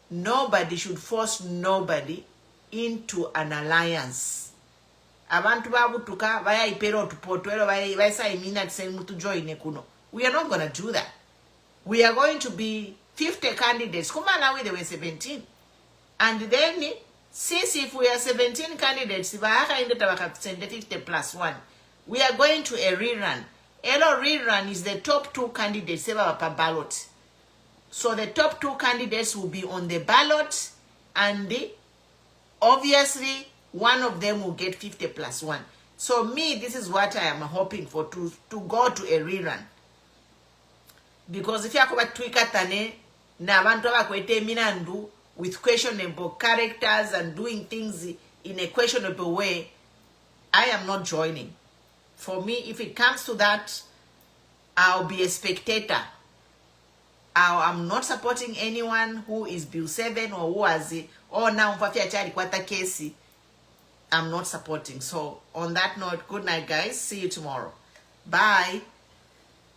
Nobody should force nobody into an alliance. Abantu babutuka vaya ipero tupotwelo vaya sa imina tsemu to join kuno. We are not going to do that. We are going to be 50 candidates. Kumalawi there were 17. And then since if we are 17 candidates, 50+1. We are going to a rerun. Elo rerun is the top 2 candidates per ballot. So the top 2 candidates will be on the ballot, and obviously one of them will get 50+1. So me, this is what I am hoping for, to go to a rerun. Because if you are tweakatane na abantu abakwete minandu with questionable characters and doing things in a questionable way, I am not joining. For me, if it comes to that, I'll be a spectator. I'm not supporting anyone who is BILL7 or who has it. Or now, I'm not supporting. So, on that note, good night, guys. See you tomorrow. Bye.